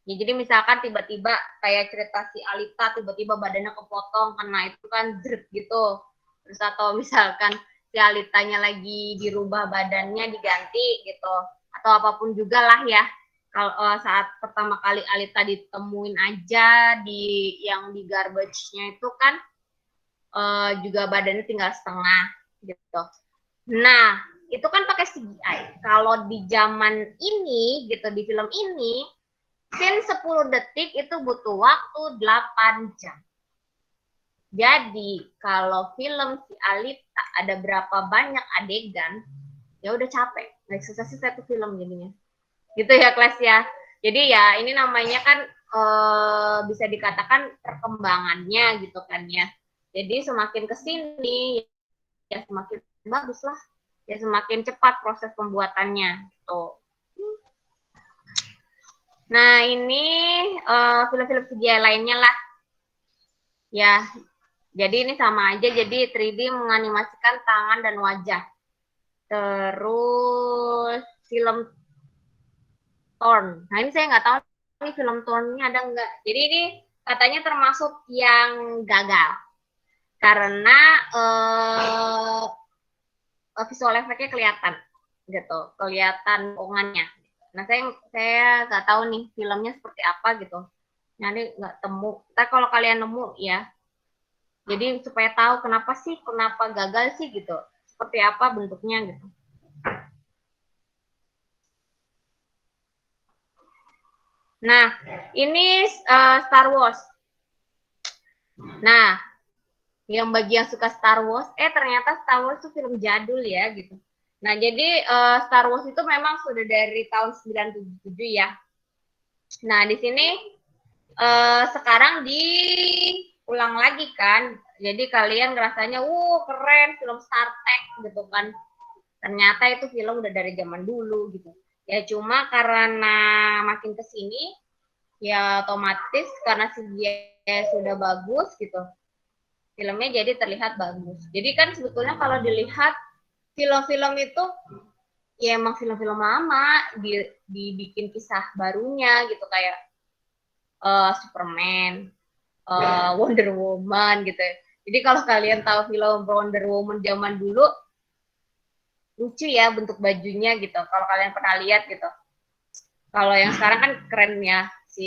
Ya, jadi misalkan tiba-tiba kayak cerita si Alita tiba-tiba badannya kepotong karena itu kan drip gitu. Terus atau misalkan si Alitanya lagi dirubah badannya diganti gitu. Atau apapun juga lah ya. Kalau saat pertama kali Alita ditemuin aja yang di garbage-nya itu kan juga badannya tinggal setengah gitu. Nah, itu kan pakai CGI. Kalau di zaman ini gitu di film ini scene 10 detik itu butuh waktu 8 jam. Jadi, kalau film si Alita ada berapa banyak adegan, ya udah capek. Nggak sukses satu film jadinya. Gitu ya, kelas ya. Jadi ya, ini namanya kan bisa dikatakan perkembangannya gitu kan ya. Jadi semakin kesini, ya semakin bagus lah. Ya semakin cepat proses pembuatannya. Gitu. Nah, ini film-film CGI lainnya lah. Ya, jadi ini sama aja. Jadi 3D menganimasikan tangan dan wajah. Terus film Thorn. Nah, ini saya nggak tahu nih film Thorn-nya ada nggak. Jadi ini katanya termasuk yang gagal. Karena visual efeknya kelihatan. Gitu. Kelihatan bohongannya. Nah, saya nggak tahu nih filmnya seperti apa gitu. Nanti nggak temu. Ntar kalau kalian nemu ya, jadi supaya tahu kenapa gagal sih gitu, seperti apa bentuknya gitu. Nah, ini Star Wars. Nah, yang bagi yang suka Star Wars, ternyata Star Wars itu film jadul ya gitu. Nah, jadi Star Wars itu memang sudah dari tahun 97 ya. Nah, di sini sekarang diulang lagi kan. Jadi kalian rasanya, keren film Star Trek gitu kan. Ternyata itu film udah dari zaman dulu gitu. Ya cuma karena makin kesini, ya otomatis karena CGI sudah bagus gitu, filmnya jadi terlihat bagus. Jadi kan sebetulnya kalau dilihat film-film itu ya emang film-film lama dibikin kisah barunya gitu kayak Superman, Wonder Woman gitu. Jadi kalau kalian tahu film Wonder Woman zaman dulu lucu ya bentuk bajunya gitu. Kalau kalian pernah lihat gitu. Kalau yang sekarang kan keren ya si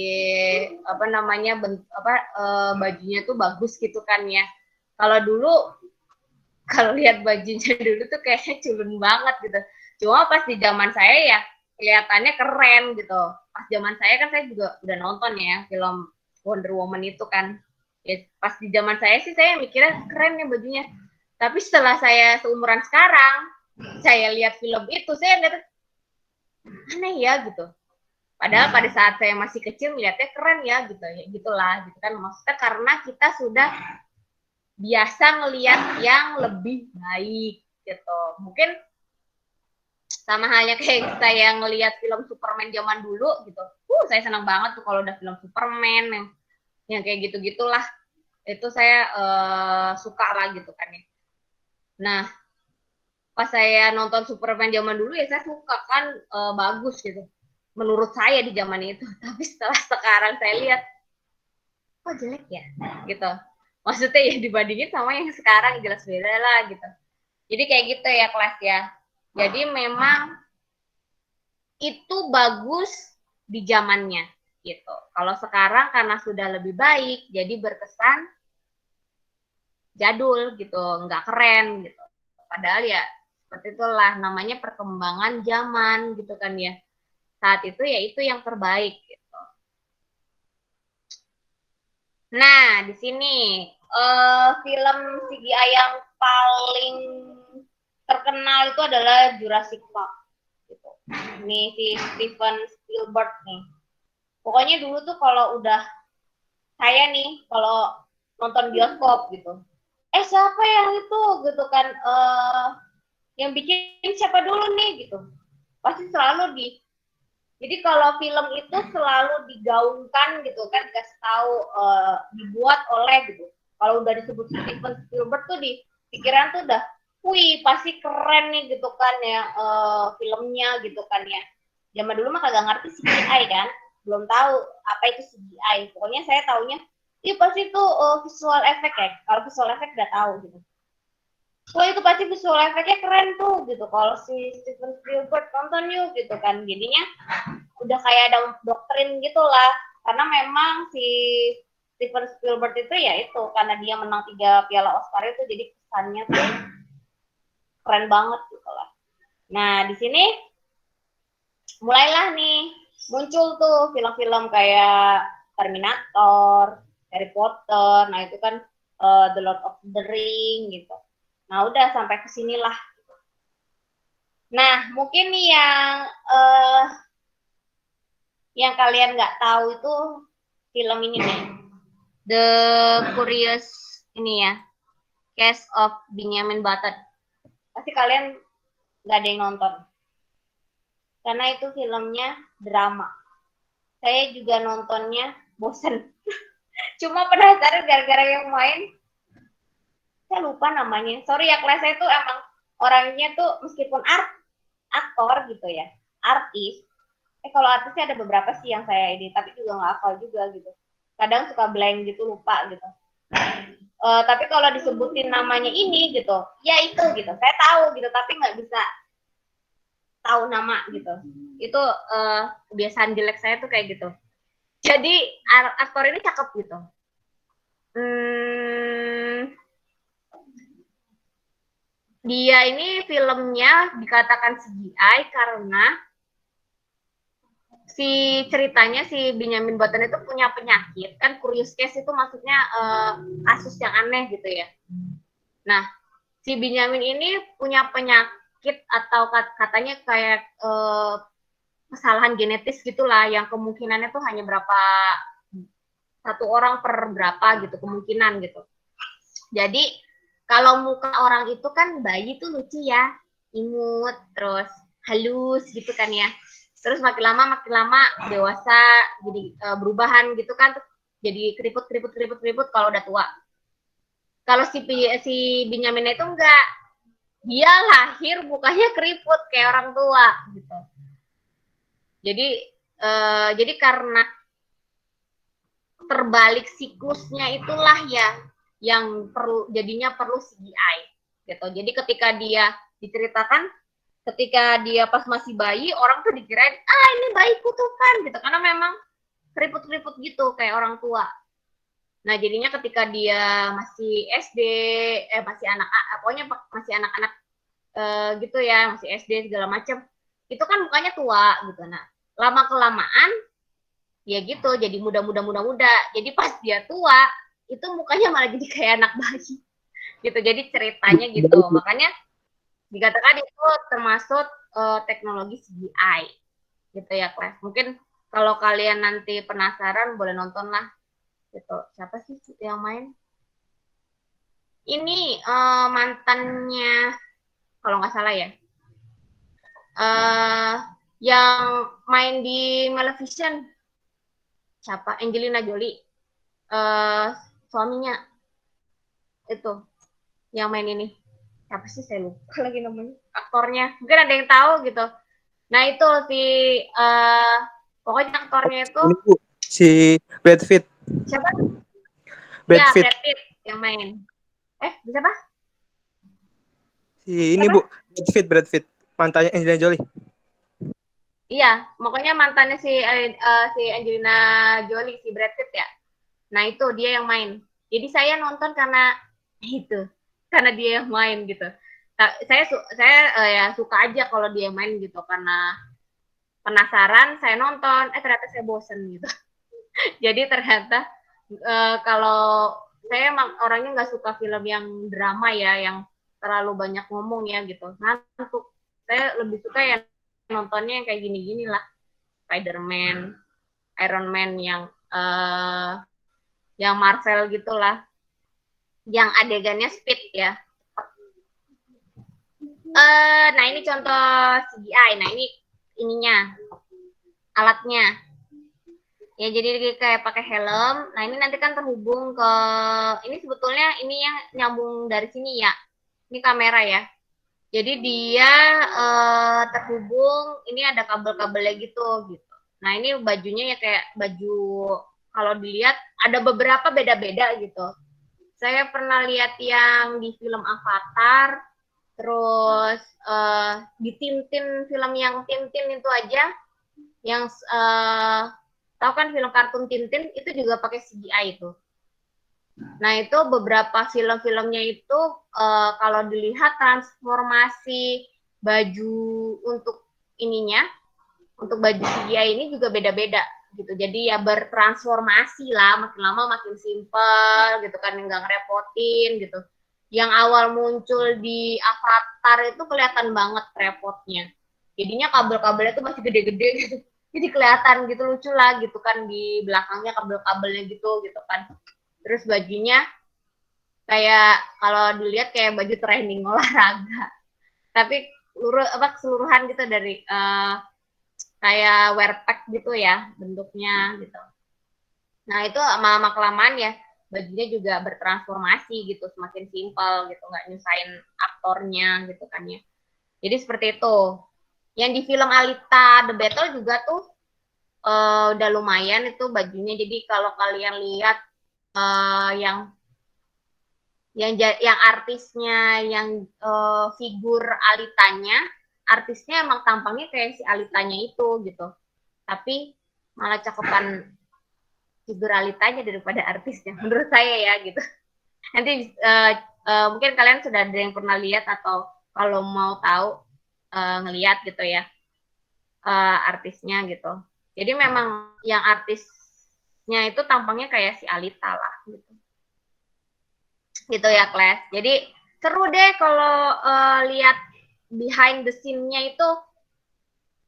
apa namanya bajunya tuh bagus gitu kan ya. Kalau dulu kalau lihat bajunya dulu tuh kayaknya culun banget gitu. Cuma pas di zaman saya ya kelihatannya keren gitu. Pas zaman saya kan saya juga udah nonton ya film Wonder Woman itu kan. Ya, pas di zaman saya sih saya mikirnya keren ya bajunya. Tapi setelah saya seumuran sekarang, saya lihat film itu, saya lihat aneh ya gitu. Padahal pada saat saya masih kecil melihatnya keren ya gitu, ya gitulah gitu kan. Maksudnya karena kita sudah biasa ngelihat yang lebih baik gitu. Mungkin sama halnya kayak saya ngelihat film Superman zaman dulu gitu. Saya senang banget tuh kalau udah film Superman yang kayak gitu-gitulah. Itu saya suka lah gitu kan ya. Nah, pas saya nonton Superman zaman dulu ya saya suka kan bagus gitu. Menurut saya di zaman itu. Tapi setelah sekarang saya lihat kok jelek ya gitu. Maksudnya ya dibandingin sama yang sekarang jelas beda lah gitu. Jadi kayak gitu ya kelas ya. Jadi memang itu bagus di zamannya gitu. Kalau sekarang karena sudah lebih baik, jadi berkesan jadul gitu, nggak keren gitu. Padahal ya seperti itulah namanya perkembangan zaman gitu kan ya. Saat itu ya itu yang terbaik gitu. Nah, di sini film CGI yang paling terkenal itu adalah Jurassic Park gitu. Ini si Steven Spielberg nih. Pokoknya dulu tuh kalau udah saya nih kalau nonton bioskop gitu. Siapa yang itu gitu kan yang bikin siapa dulu nih gitu. Pasti selalu jadi kalau film itu selalu digaungkan gitu kan dikasih tahu dibuat oleh gitu. Kalau udah disebut Steven Spielberg tuh di pikiran tuh udah, wih pasti keren nih gitu kan ya filmnya gitu kan ya. Zaman dulu mah kagak ngerti CGI kan, belum tahu apa itu CGI. Pokoknya saya taunya, iya pasti itu visual effect ya. Kalau visual effect udah tahu gitu. Wah itu pasti visual efeknya keren tuh gitu. Kalau si Steven Spielberg nonton yuk gitu kan. Jadinya udah kayak ada doktrin gitulah. Karena memang si Steven Spielberg itu ya itu karena dia menang 3 piala Oscar itu jadi kesannya tuh keren banget gitu lah. Nah di sini mulailah nih muncul tuh film-film kayak Terminator, Harry Potter, nah itu kan The Lord of the Ring gitu. Nah udah sampai kesinilah. Nah mungkin nih yang kalian nggak tahu itu film ini nih, The Curious ini ya, Case of Benjamin Button. Pasti kalian nggak ada yang nonton. Karena itu filmnya drama. Saya juga nontonnya bosen. Cuma penasaran gara-gara yang main, saya lupa namanya. Sorry ya, kelas saya tuh emang orangnya tuh meskipun aktor gitu ya, artis. Kalau artisnya ada beberapa sih yang saya ini, tapi juga nggak hafal juga gitu. Kadang suka blank gitu, lupa gitu. Tapi kalau disebutin namanya ini gitu, ya itu gitu. Saya tahu gitu, tapi nggak bisa tahu nama gitu. Itu kebiasaan jelek saya tuh kayak gitu. Jadi aktor ini cakep gitu. Dia ini filmnya dikatakan CGI karena si ceritanya si Benjamin Button itu punya penyakit kan, curious case itu maksudnya kasus yang aneh gitu ya. Nah si Benjamin ini punya penyakit penyakit atau katanya kayak kesalahan genetis gitulah yang kemungkinannya tuh hanya berapa satu orang per berapa gitu kemungkinan gitu. Jadi kalau muka orang itu kan bayi tuh lucu ya, imut terus halus gitu kan ya. Terus makin lama dewasa jadi berubahan gitu kan, jadi keriput kalau udah tua. Kalau si Benyamin itu enggak, dia lahir mukanya keriput kayak orang tua gitu. Jadi karena terbalik siklusnya itulah ya yang jadinya perlu CGI gitu. Jadi ketika dia diceritakan ketika dia pas masih bayi, orang tuh dikirain ini bayiku tuh kan gitu, karena memang keriput-keriput gitu kayak orang tua. Nah jadinya ketika dia masih SD, masih pokoknya masih anak-anak gitu ya, masih SD segala macam, itu kan mukanya tua gitu. Nah lama kelamaan ya gitu, jadi muda. Jadi pas dia tua, itu mukanya malah jadi kayak anak bayi gitu. Jadi ceritanya gitu, makanya dikatakan itu termasuk teknologi CGI gitu ya kelas. Mungkin kalau kalian nanti penasaran boleh nonton lah gitu. Siapa sih yang main? Ini mantannya kalau nggak salah ya, yang main di Maleficent siapa? Angelina Jolie, suaminya itu yang main ini. Siapa sih, saya lupa lagi namanya aktornya, mungkin ada yang tahu gitu. Nah itu si pokoknya aktornya itu si Brad Pitt. Siapa? Brad Ya Pitt. Brad Pitt yang main. Siapa? Si ini Siapa? Bu, Brad Pitt, mantannya Angelina Jolie. Iya, pokoknya mantannya si Angelina Jolie, si Brad Pitt ya. Nah itu dia yang main. Jadi saya nonton karena dia yang main gitu. Saya ya suka aja kalau dia main gitu, karena penasaran, saya nonton, ternyata saya bosen gitu. Jadi ternyata kalau saya emang orangnya nggak suka film yang drama ya, yang terlalu banyak ngomong ya gitu. Ngantuk. Saya lebih suka yang nontonnya yang kayak gini-gini lah. Spider-Man, Iron Man yang Marvel gitulah. Yang adegannya speed ya. Nah ini contoh CGI. Nah ini ininya, alatnya. Ya jadi kayak pakai helm. Nah ini nanti kan terhubung ke, ini sebetulnya ini yang nyambung dari sini ya. Ini kamera ya. Jadi dia terhubung, ini ada kabel-kabelnya gitu. Nah ini bajunya ya kayak baju, kalau dilihat ada beberapa beda-beda gitu. Saya pernah lihat yang di film Avatar, terus di Tintin, film yang Tintin itu aja, yang tahu kan film kartun Tintin itu juga pakai CGI itu. Nah itu beberapa film-filmnya itu kalau dilihat transformasi baju untuk ininya, untuk baju CGI ini juga beda-beda gitu. Jadi ya bertransformasi lah, makin lama makin simpel gitu kan, nggak ngerepotin gitu. Yang awal muncul di Avatar itu kelihatan banget repotnya. Jadinya kabel-kabelnya tuh masih gede-gede gitu. Jadi kelihatan gitu, lucu lah gitu kan, di belakangnya kabel-kabelnya gitu kan. Terus bajunya kayak kalau dilihat kayak baju training olahraga, tapi keseluruhan gitu dari kayak wear pack gitu ya bentuknya gitu. Nah itu lama kelamaan ya bajunya juga bertransformasi gitu, semakin simpel gitu, nggak nyusahin aktornya gitu kan ya. Jadi seperti itu. Yang di film Alita The Battle juga tuh udah lumayan itu bajunya. Jadi kalau kalian lihat yang artisnya, yang figur Alitanya, artisnya emang tampangnya kayak si Alitanya itu gitu. Tapi malah cakepan figur Alitanya daripada artisnya, menurut saya ya gitu. Nanti mungkin kalian sudah ada yang pernah lihat, atau kalau mau tahu ngelihat gitu ya artisnya gitu. Jadi memang yang artisnya itu tampangnya kayak si Alita lah gitu. Gitu ya Kles. Jadi seru deh kalau lihat behind the scene-nya itu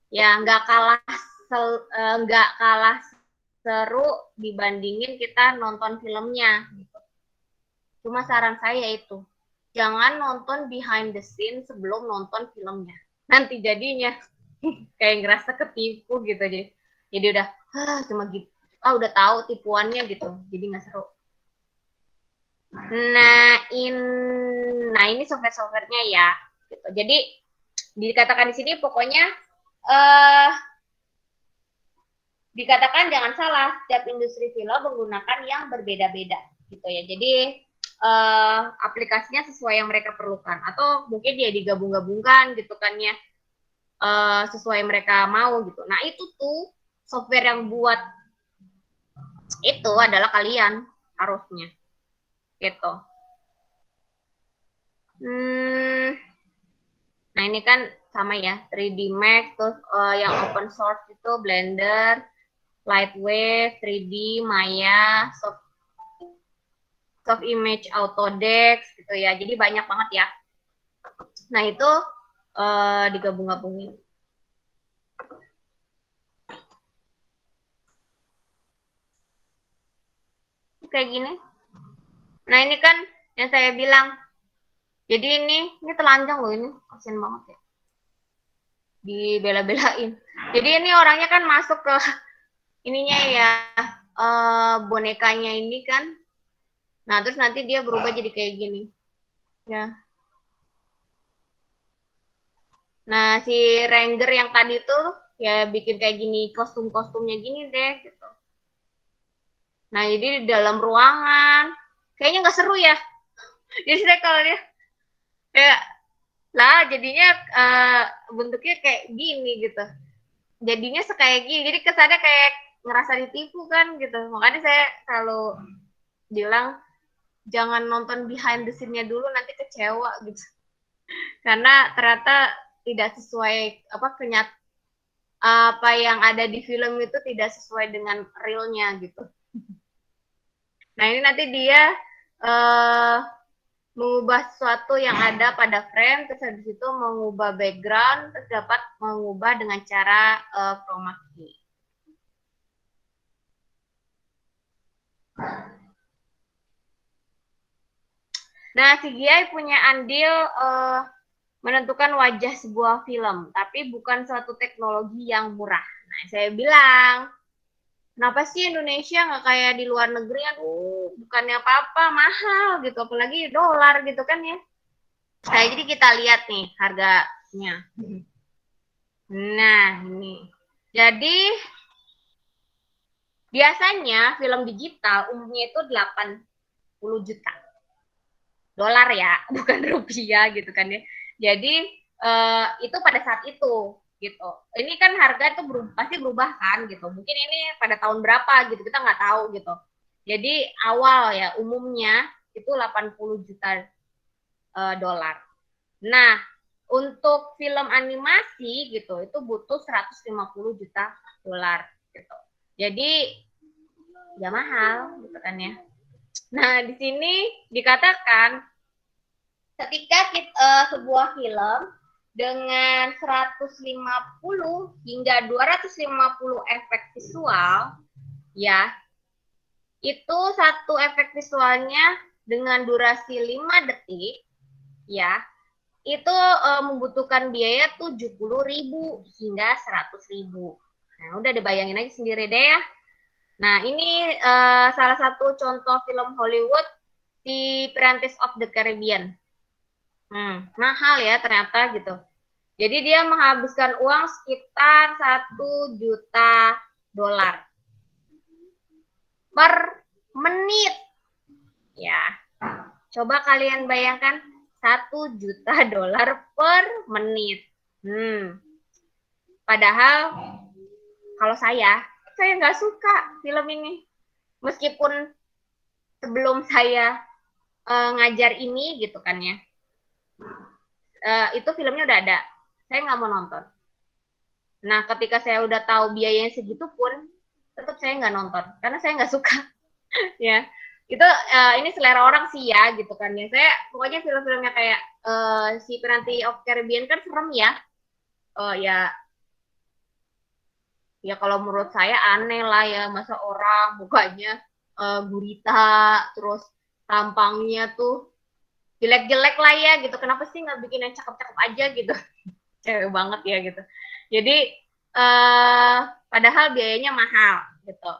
ya nggak kalah seru dibandingin kita nonton filmnya. Gitu. Cuma saran saya itu, jangan nonton behind the scene sebelum nonton filmnya. Nanti jadinya kayak ngerasa ketipu gitu deh. Jadi udah cuma gitu. Udah tahu tipuannya gitu. Jadi nggak seru. Nah ini software-softwarenya ya. Gitu. Jadi dikatakan di sini pokoknya dikatakan jangan salah, setiap industri film menggunakan yang berbeda-beda gitu ya. Jadi aplikasinya sesuai yang mereka perlukan atau mungkin dia digabung-gabungkan gitu kan ya, sesuai yang mereka mau gitu. Nah itu tuh software yang buat itu adalah kalian harusnya gitu. Nah ini kan sama ya, 3D Max, terus yang open source itu Blender, Lightwave, 3D, Maya, Soft Image Autodesk gitu ya. Jadi banyak banget ya. Nah itu digabung-gabungin. Kayak gini. Nah ini kan yang saya bilang. Jadi ini telanjang loh ini. Kasian banget ya. Dibela-belain. Jadi ini orangnya kan masuk ke ininya ya, bonekanya ini kan. Nah terus nanti dia berubah jadi kayak gini. Ya. Nah si Ranger yang tadi tuh ya bikin kayak gini, kostum-kostumnya gini deh gitu. Nah jadi di dalam ruangan kayaknya nggak seru ya. Jadi saya kalau dia kayak lah jadinya bentuknya kayak gini gitu. Jadinya kayak gini. Jadi kesannya kayak ngerasa ditipu kan gitu. Makanya saya selalu bilang jangan nonton behind the scene-nya dulu, nanti kecewa gitu. Karena ternyata tidak sesuai apa yang ada di film itu tidak sesuai dengan realnya gitu. Nah ini nanti dia mengubah sesuatu yang ada pada frame, terus habis itu mengubah background, terus dapat mengubah dengan cara chroma key. Nah, CGI punya andil menentukan wajah sebuah film, tapi bukan suatu teknologi yang murah. Nah, saya bilang, kenapa sih Indonesia nggak kayak di luar negeri? Aduh, bukannya apa-apa, mahal gitu, apalagi dolar gitu kan ya. Nah, jadi kita lihat nih harganya. Nah, ini. Jadi, biasanya film digital umumnya itu 80 juta dolar ya, bukan rupiah gitu kan ya. Jadi itu pada saat itu gitu. Ini kan harga itu pasti berubah kan gitu. Mungkin ini pada tahun berapa gitu kita nggak tahu gitu. Jadi awal ya umumnya itu 80 juta dolar. Nah untuk film animasi gitu itu butuh 150 juta dolar gitu. Jadi ya mahal gitu kan ya. Nah di sini dikatakan ketika sebuah film dengan 150 hingga 250 efek visual ya itu satu efek visualnya dengan durasi 5 detik ya itu membutuhkan biaya 70.000 hingga 100.000. Nah udah dibayangin aja sendiri deh ya. Nah ini salah satu contoh film Hollywood di Pirates of the Caribbean. Mahal ya ternyata gitu. Jadi dia menghabiskan uang sekitar 1 juta dolar per menit. Ya, coba kalian bayangkan 1 juta dolar per menit. Padahal kalau saya nggak suka film ini. Meskipun sebelum saya ngajar ini gitu kan ya, itu filmnya udah ada. Saya nggak mau nonton. Nah, ketika saya udah tahu biayanya segitu pun, tetap saya nggak nonton karena saya nggak suka, ya. Itu ini selera orang sih ya gitu kan ya. Saya pokoknya film-filmnya kayak si Pirates of Caribbean kan serem ya. Ya ya kalau menurut saya aneh lah ya, masa orang mukanya gurita terus tampangnya tuh jelek-jelek lah ya gitu, kenapa sih nggak bikin yang cakep-cakep aja gitu. Cewek banget ya gitu. Jadi padahal biayanya mahal gitu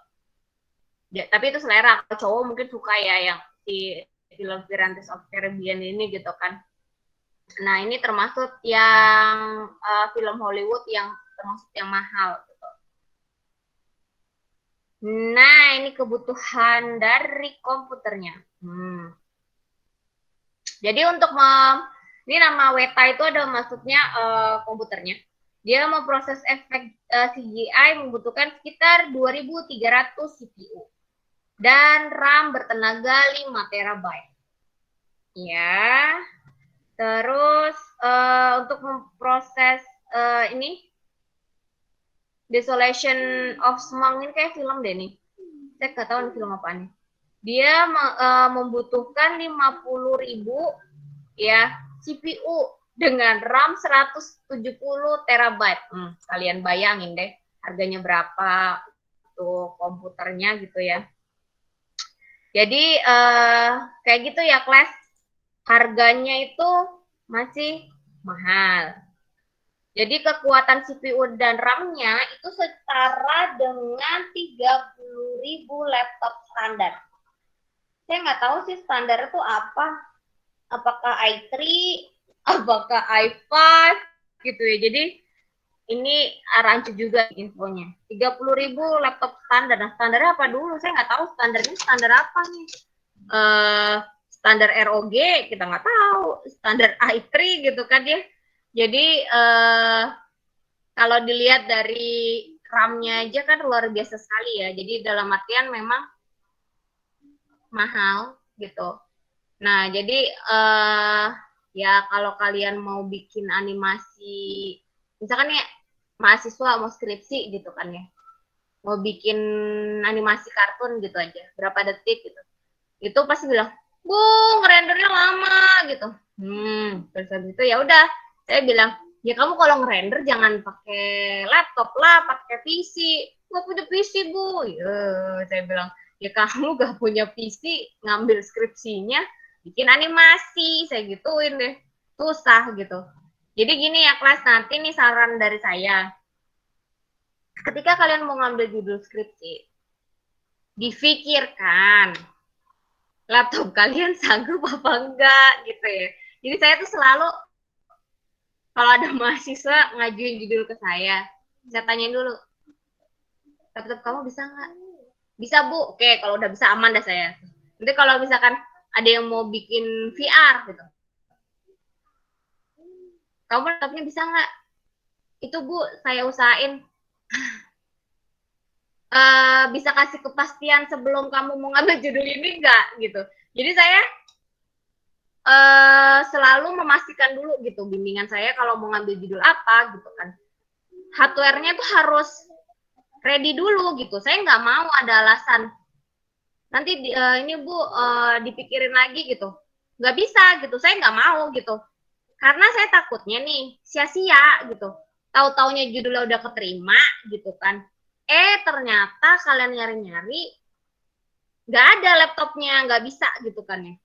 ya, tapi itu selera. Cowok mungkin suka ya yang si film Pirates of Caribbean ini gitu kan. Nah ini termasuk yang film Hollywood yang termasuk yang mahal. Nah, ini kebutuhan dari komputernya. Jadi untuk ini nama Weta itu ada maksudnya komputernya. Dia memproses efek CGI membutuhkan sekitar 2.300 CPU dan RAM bertenaga 5 terabyte. Ya, terus untuk memproses ini Desolation of Smaug ini kayak film deh nih. Saya nggak tahu ini film apaan. Dia membutuhkan 50.000 ya CPU dengan RAM 170 terabyte. Kalian bayangin deh harganya berapa tuh komputernya gitu ya. Jadi kayak gitu ya, Class. Harganya itu masih mahal. Jadi kekuatan CPU dan RAM-nya itu setara dengan 30.000 laptop standar. Saya nggak tahu sih standar itu apa. Apakah i3, apakah i5 gitu ya. Jadi ini rancu juga infonya. 30.000 laptop standar. Nah, standarnya apa dulu? Saya nggak tahu standarnya standar apa nih. Standar ROG kita nggak tahu. Standar i3 gitu kan ya. Jadi kalau dilihat dari RAM-nya aja kan luar biasa sekali ya. Jadi dalam artian memang mahal gitu. Nah, jadi ya kalau kalian mau bikin animasi, misalkan ya mahasiswa mau skripsi gitu kan ya, mau bikin animasi kartun gitu aja, berapa detik gitu, itu pasti bilang, bu ngerendernya lama gitu. Terus habis itu ya udah, saya bilang, ya kamu kalau ngerender jangan pakai laptop lah, pakai PC. Nggak punya PC bu, ya saya bilang, ya kamu gak punya PC, ngambil skripsinya bikin animasi, saya gituin deh, susah gitu. Jadi gini ya kelas, nanti nih saran dari saya, ketika kalian mau ngambil judul skripsi, difikirkan laptop kalian sanggup apa enggak gitu ya. Jadi saya tuh selalu kalau ada mahasiswa ngajuin judul ke saya tanyain dulu, laptop kamu bisa nggak? Bisa bu, oke kalau udah bisa aman dah saya. Nanti kalau misalkan ada yang mau bikin VR gitu, kamu laptopnya bisa nggak? Itu bu, saya usahain. Bisa kasih kepastian sebelum kamu mau ngambil judul ini nggak gitu. Jadi saya selalu memastikan dulu gitu bimbingan saya kalau mau ngambil judul apa gitu kan. Hardware-nya tuh harus ready dulu gitu. Saya nggak mau ada alasan nanti ini bu dipikirin lagi gitu. Nggak bisa gitu. Saya nggak mau gitu. Karena saya takutnya nih sia-sia gitu. Tahu-taunya judulnya udah keterima gitu kan. Ternyata kalian nyari-nyari nggak ada laptopnya, nggak bisa gitu kan ya.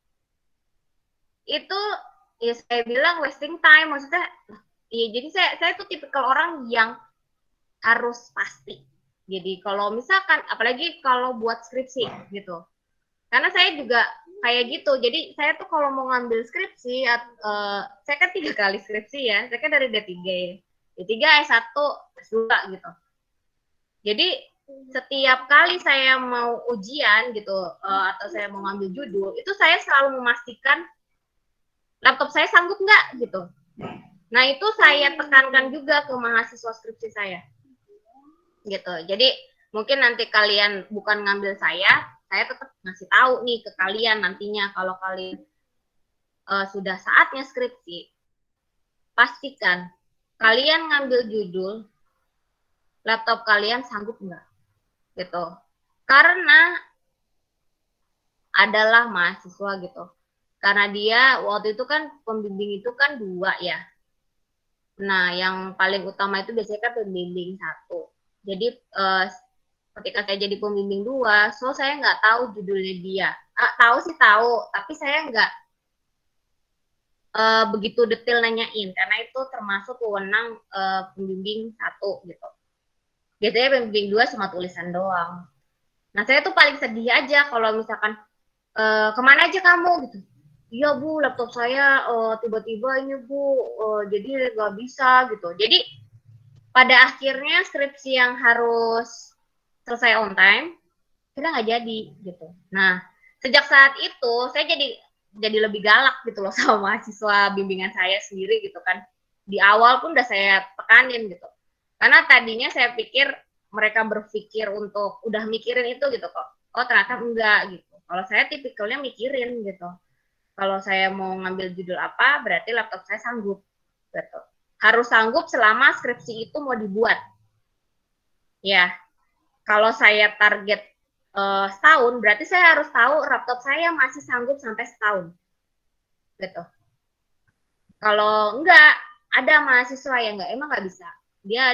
Itu ya saya bilang wasting time, maksudnya iya. Jadi saya tuh tipikal orang yang harus pasti. Jadi kalau misalkan apalagi kalau buat skripsi gitu, karena saya juga kayak gitu. Jadi saya tuh kalau mau ngambil skripsi, saya kan 3 kali skripsi ya, saya kan dari D3 ya, D3 S1 S2 gitu. Jadi setiap kali saya mau ujian gitu atau saya mau ngambil judul, itu saya selalu memastikan laptop saya sanggup nggak gitu. Nah itu saya tekankan juga ke mahasiswa skripsi saya gitu. Jadi mungkin nanti kalian bukan ngambil saya tetap ngasih tahu nih ke kalian nantinya kalau kalian sudah saatnya skripsi, pastikan kalian ngambil judul laptop kalian sanggup nggak gitu. Karena adalah mahasiswa gitu. Karena dia waktu itu kan pembimbing itu kan 2 ya. Nah, yang paling utama itu biasanya kan pembimbing 1. Jadi ketika saya jadi pembimbing 2, so saya nggak tahu judulnya dia. Tahu sih tahu, tapi saya nggak begitu detail nanyain karena itu termasuk wewenang pembimbing 1 gitu. Biasanya pembimbing 2 cuma tulisan doang. Nah, saya tuh paling sedih aja kalau misalkan kemana aja kamu gitu. Iya Bu, laptop saya tiba-tiba ini Bu, jadi nggak bisa gitu. Jadi pada akhirnya skripsi yang harus selesai on time, kita nggak jadi gitu. Nah, sejak saat itu saya jadi lebih galak gitu loh sama mahasiswa bimbingan saya sendiri gitu kan. Di awal pun udah saya tekanin gitu. Karena tadinya saya pikir mereka berpikir untuk udah mikirin itu gitu kok. Oh ternyata enggak gitu. Kalau saya tipikalnya mikirin gitu. Kalau saya mau ngambil judul apa, berarti laptop saya sanggup. Gitu. Harus sanggup selama skripsi itu mau dibuat. Ya, kalau saya target setahun, berarti saya harus tahu laptop saya masih sanggup sampai setahun. Gitu. Kalau enggak, ada mahasiswa yang emang nggak bisa. Dia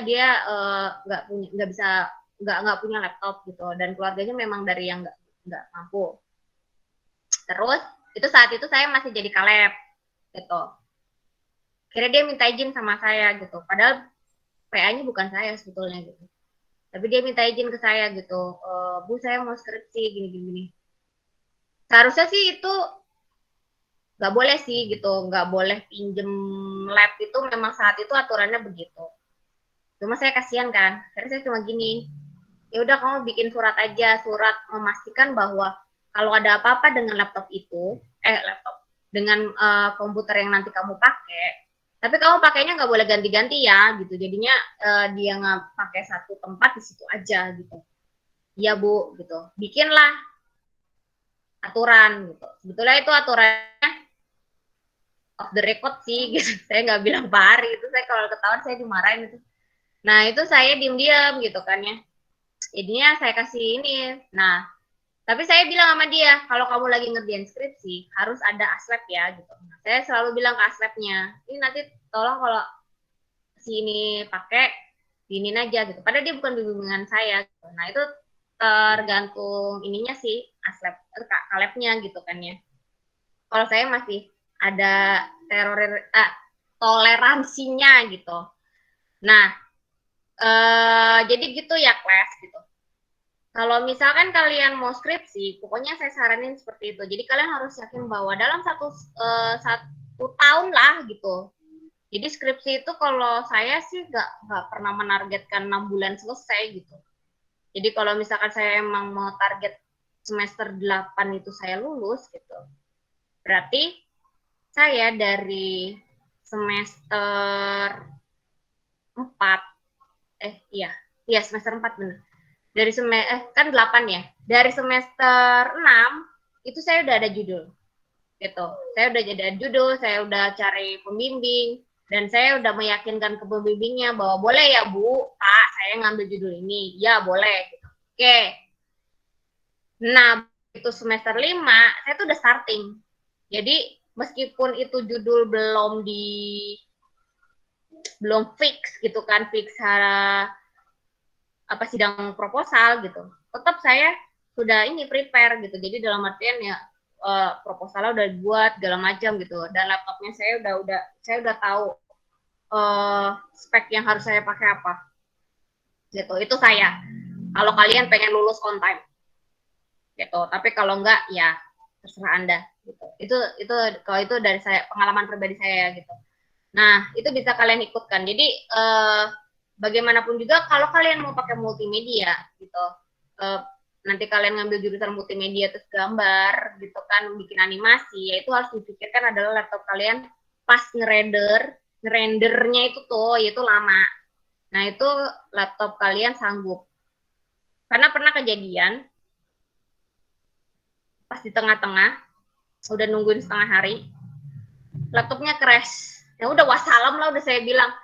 nggak bisa nggak punya laptop gitu dan keluarganya memang dari yang nggak mampu. Terus saat itu saya masih jadi kaleb gitu. Kira dia minta izin sama saya gitu. Padahal PA-nya bukan saya sebetulnya gitu. Tapi dia minta izin ke saya gitu. Bu saya mau skripsi gini-gini. Seharusnya sih itu nggak boleh sih gitu. Nggak boleh pinjem lab itu memang saat itu aturannya begitu. Cuma saya kasihan kan. Karena saya cuma gini. Ya udah kamu bikin surat aja. Surat memastikan bahwa kalau ada apa-apa dengan laptop itu. Laptop. Dengan komputer yang nanti kamu pakai. Tapi kamu pakainya nggak boleh ganti-ganti ya gitu. Jadinya dia nggak pakai satu tempat di situ aja gitu. Iya Bu gitu. Bikinlah aturan gitu. Sebetulnya itu aturannya off the record sih gitu. Saya nggak bilang Pak Ari itu. Saya kalau ketahuan saya dimarahin itu. Nah itu saya diem-diem gitu kan ya. Jadinya saya kasih ini. Nah tapi saya bilang sama dia, kalau kamu lagi ngerjain skripsi, harus ada aslab ya gitu. Nah, saya selalu bilang ke aslabnya, ini nanti tolong kalau sini pakai diinin aja gitu. Padahal dia bukan bimbingan saya. Gitu. Nah itu tergantung ininya sih aslab kalebnya gitu kan ya. Kalau saya masih ada toleransinya gitu. Nah jadi gitu ya kelas gitu. Kalau misalkan kalian mau skripsi, pokoknya saya saranin seperti itu. Jadi kalian harus yakin bahwa dalam satu tahun lah gitu. Jadi skripsi itu kalau saya sih nggak pernah menargetkan 6 bulan selesai gitu. Jadi kalau misalkan saya emang mau target semester 8 itu saya lulus gitu. Berarti saya dari semester 4 iya semester 4 benar. Dari kan 8 ya. Dari semester 6 itu saya udah ada judul. Gitu. Saya udah ada judul, saya udah cari pembimbing dan saya udah meyakinkan ke pembimbingnya bahwa boleh ya Bu, Pak, saya ngambil judul ini. Ya, boleh gitu. Oke. Nah, itu semester 5, saya tuh udah starting. Jadi, meskipun itu judul belum fix gitu kan, fix sidang proposal gitu. Tetap saya sudah ini prepare gitu. Jadi dalam artian ya proposalnya udah dibuat segala macam gitu. Dan laptopnya saya udah tahu spek yang harus saya pakai apa. Gitu. Itu saya. Kalau kalian pengen lulus on time. Gitu. Tapi kalau enggak ya terserah Anda gitu. Itu kalau itu dari saya pengalaman pribadi saya gitu. Nah, itu bisa kalian ikutkan. Jadi bagaimanapun juga kalau kalian mau pakai multimedia gitu, nanti kalian ngambil jurusan multimedia terus gambar gitu kan, bikin animasi, ya itu harus dipikirkan adalah laptop kalian pas ngerendernya itu tuh, yaitu lama. Nah itu laptop kalian sanggup. Karena pernah kejadian pas di tengah-tengah, udah nungguin setengah hari, laptopnya crash. Ya udah wassalam lah, udah saya bilang,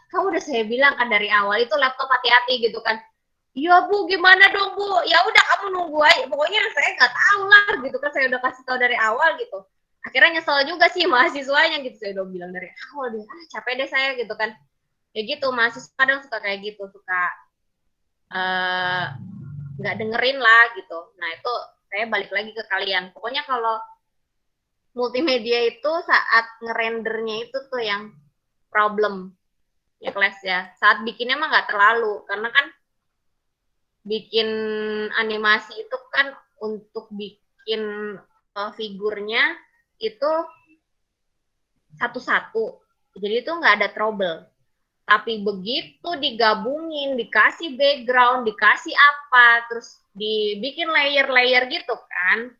kamu udah saya bilang kan dari awal itu laptop hati-hati gitu kan. iya Bu, gimana dong Bu? Ya udah kamu nunggu aja. Pokoknya saya nggak tahu lah gitu kan, saya udah kasih tahu dari awal gitu. Akhirnya nyesel juga sih mahasiswanya gitu. Saya udah bilang dari awal deh, capek deh saya gitu kan. Ya gitu, mahasiswa kadang suka kayak gitu, suka eh, nggak dengerin lah gitu. Nah itu saya balik lagi ke kalian. Pokoknya kalau multimedia itu saat ngerendernya itu tuh yang problem ya kelas ya. Saat bikinnya mah nggak terlalu, karena kan bikin animasi itu kan untuk bikin figurnya itu satu-satu. Jadi itu nggak ada trouble. Tapi begitu digabungin, dikasih background, dikasih apa, terus dibikin layer-layer gitu kan.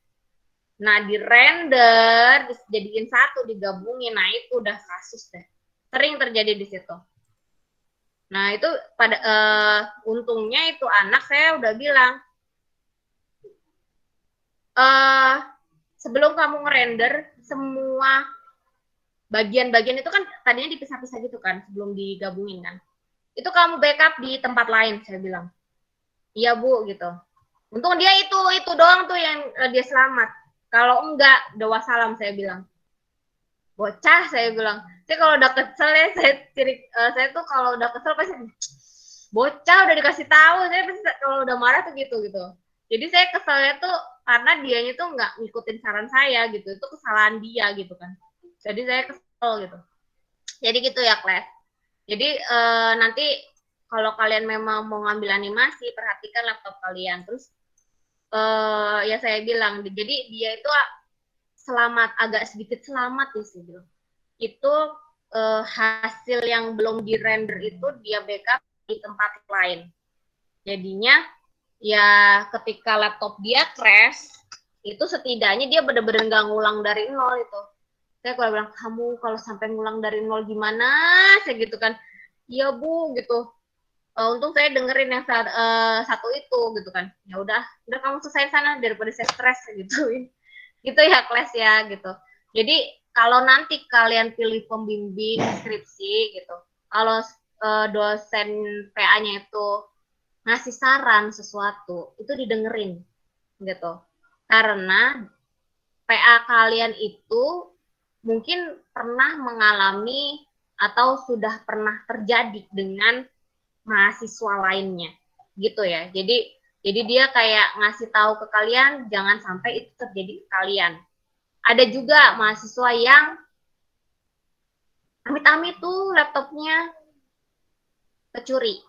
Nah, di render, dijadiin satu, digabungin. Nah, itu udah kasus deh. Sering terjadi di situ. Nah, itu pada untungnya itu anak saya udah bilang, sebelum kamu ngerender, semua bagian-bagian itu kan tadinya dipisah-pisah gitu kan, sebelum digabungin kan. Itu kamu backup di tempat lain, saya bilang. Iya, Bu, gitu. Untung dia itu doang tuh yang dia selamat. Kalau enggak, udah wassalam saya bilang. Bocah saya bilang. Saya kalau udah kesel ya, saya tuh kalau udah kesel pasti bocah udah dikasih tahu, saya pasti kalau udah marah tuh gitu gitu. Jadi saya keselnya tuh karena dianya tuh nggak ngikutin saran saya gitu, itu kesalahan dia gitu kan. Jadi saya kesel gitu. Jadi gitu ya, Kles. Jadi nanti kalau kalian memang mau ngambil animasi, perhatikan laptop kalian. Terus ya saya bilang, jadi dia itu selamat, agak sedikit selamat sih gitu. Itu hasil yang belum di render itu dia backup di tempat lain. Jadinya ya ketika laptop dia crash, itu setidaknya dia bener-bener nggak ngulang dari nol itu. Saya kalau bilang, kamu kalau sampai ngulang dari nol gimana? Saya gitu kan. Iya Bu, gitu. Untung saya dengerin yang satu itu gitu kan. Ya udah kamu selesai sana daripada saya stres gituin. Gitu ya kelas ya gitu. Jadi kalau nanti kalian pilih pembimbing skripsi gitu, kalau dosen PA-nya itu ngasih saran sesuatu, itu didengerin gitu. Karena PA kalian itu mungkin pernah mengalami atau sudah pernah terjadi dengan mahasiswa lainnya gitu ya. Jadi dia kayak ngasih tahu ke kalian jangan sampai itu terjadi ke kalian. Ada juga mahasiswa yang amit-amit tuh laptopnya kecuri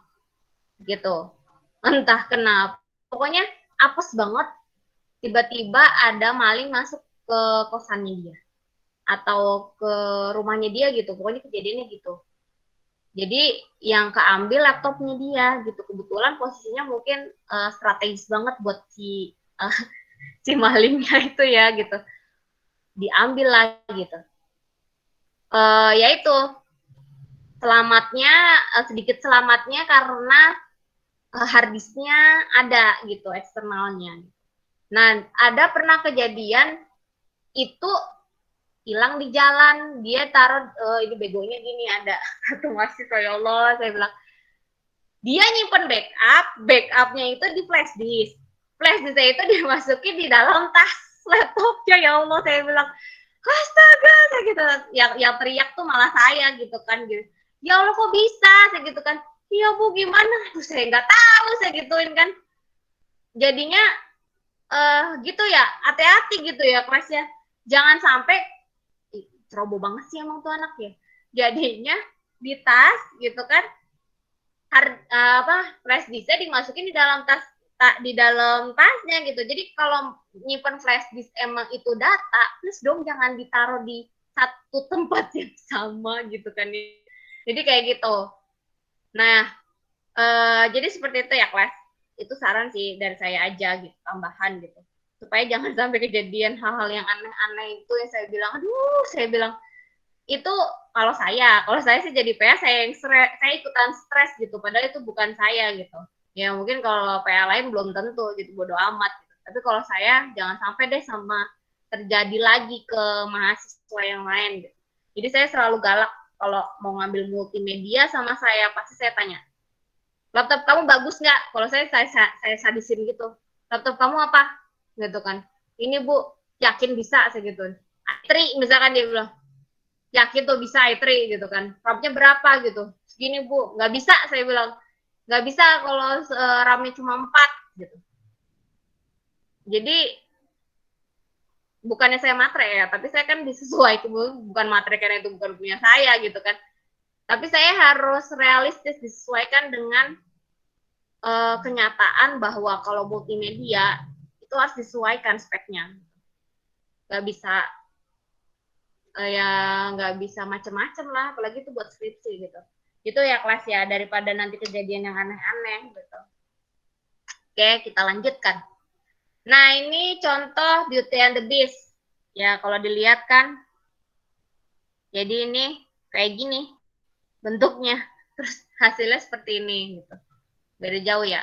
gitu. Entah kenapa. Pokoknya apes banget tiba-tiba ada maling masuk ke kosannya dia atau ke rumahnya dia gitu. Pokoknya kejadiannya gitu. Jadi yang keambil laptopnya dia gitu. Kebetulan posisinya mungkin strategis banget buat si malingnya itu ya gitu. Diambil lagi gitu. Ya itu selamatnya sedikit selamatnya karena harddisknya ada gitu eksternalnya. Nah ada pernah kejadian itu hilang di jalan, dia taruh ini begonya gini, ada satu mahasiswa, ya Allah saya bilang, dia nyimpen backupnya itu di flash disknya itu dimasukin di dalam tas laptopnya, ya Allah saya bilang astaga saya gitu, yang teriak tuh malah saya gitu kan gitu, ya Allah kok bisa saya gitu kan, iya Bu gimana, saya nggak tahu saya gituin kan, jadinya gitu ya, hati-hati gitu ya kelasnya, jangan sampai ceroboh banget sih emang tuh anak ya, jadinya di tas gitu kan, flash disknya dimasukin di dalam tasnya gitu. Jadi kalau nyimpen flash disk emang itu data, terus dong jangan ditaruh di satu tempat yang sama gitu kan. Jadi kayak gitu. Nah, jadi seperti itu ya kelas. Itu saran sih dari saya aja gitu, tambahan gitu. Supaya jangan sampai kejadian hal-hal yang aneh-aneh itu yang saya bilang, aduh, saya bilang itu kalau saya sih jadi PA saya ikutan stres gitu padahal itu bukan saya gitu ya, mungkin kalau PA lain belum tentu gitu, bodo amat gitu. Tapi kalau saya jangan sampai deh sama terjadi lagi ke mahasiswa yang lain gitu. Jadi saya selalu galak kalau mau ngambil multimedia sama saya, pasti saya tanya laptop kamu bagus nggak? Kalau saya sadisin gitu. Laptop kamu apa? Gitu kan. Ini Bu, yakin bisa segitu. i3 misalkan dia bilang, yakin tuh bisa i3 gitu kan. RAM-nya berapa gitu. Segini Bu, nggak bisa saya bilang. Nggak bisa kalau RAM-nya cuma 4 gitu. Jadi bukannya saya matre ya, tapi saya kan disesuaikan, bukan matre karena itu bukan punya saya gitu kan. Tapi saya harus realistis disesuaikan dengan kenyataan bahwa kalau multimedia itu harus disesuaikan speknya. Nggak bisa ya nggak bisa macem-macem lah, apalagi itu buat skripsi gitu. Itu ya kelas ya, daripada nanti kejadian yang aneh-aneh gitu. Oke, kita lanjutkan. Nah, ini contoh Beauty and the Beast. Ya, kalau dilihat kan, jadi ini kayak gini bentuknya. Terus hasilnya seperti ini gitu. Beda jauh ya.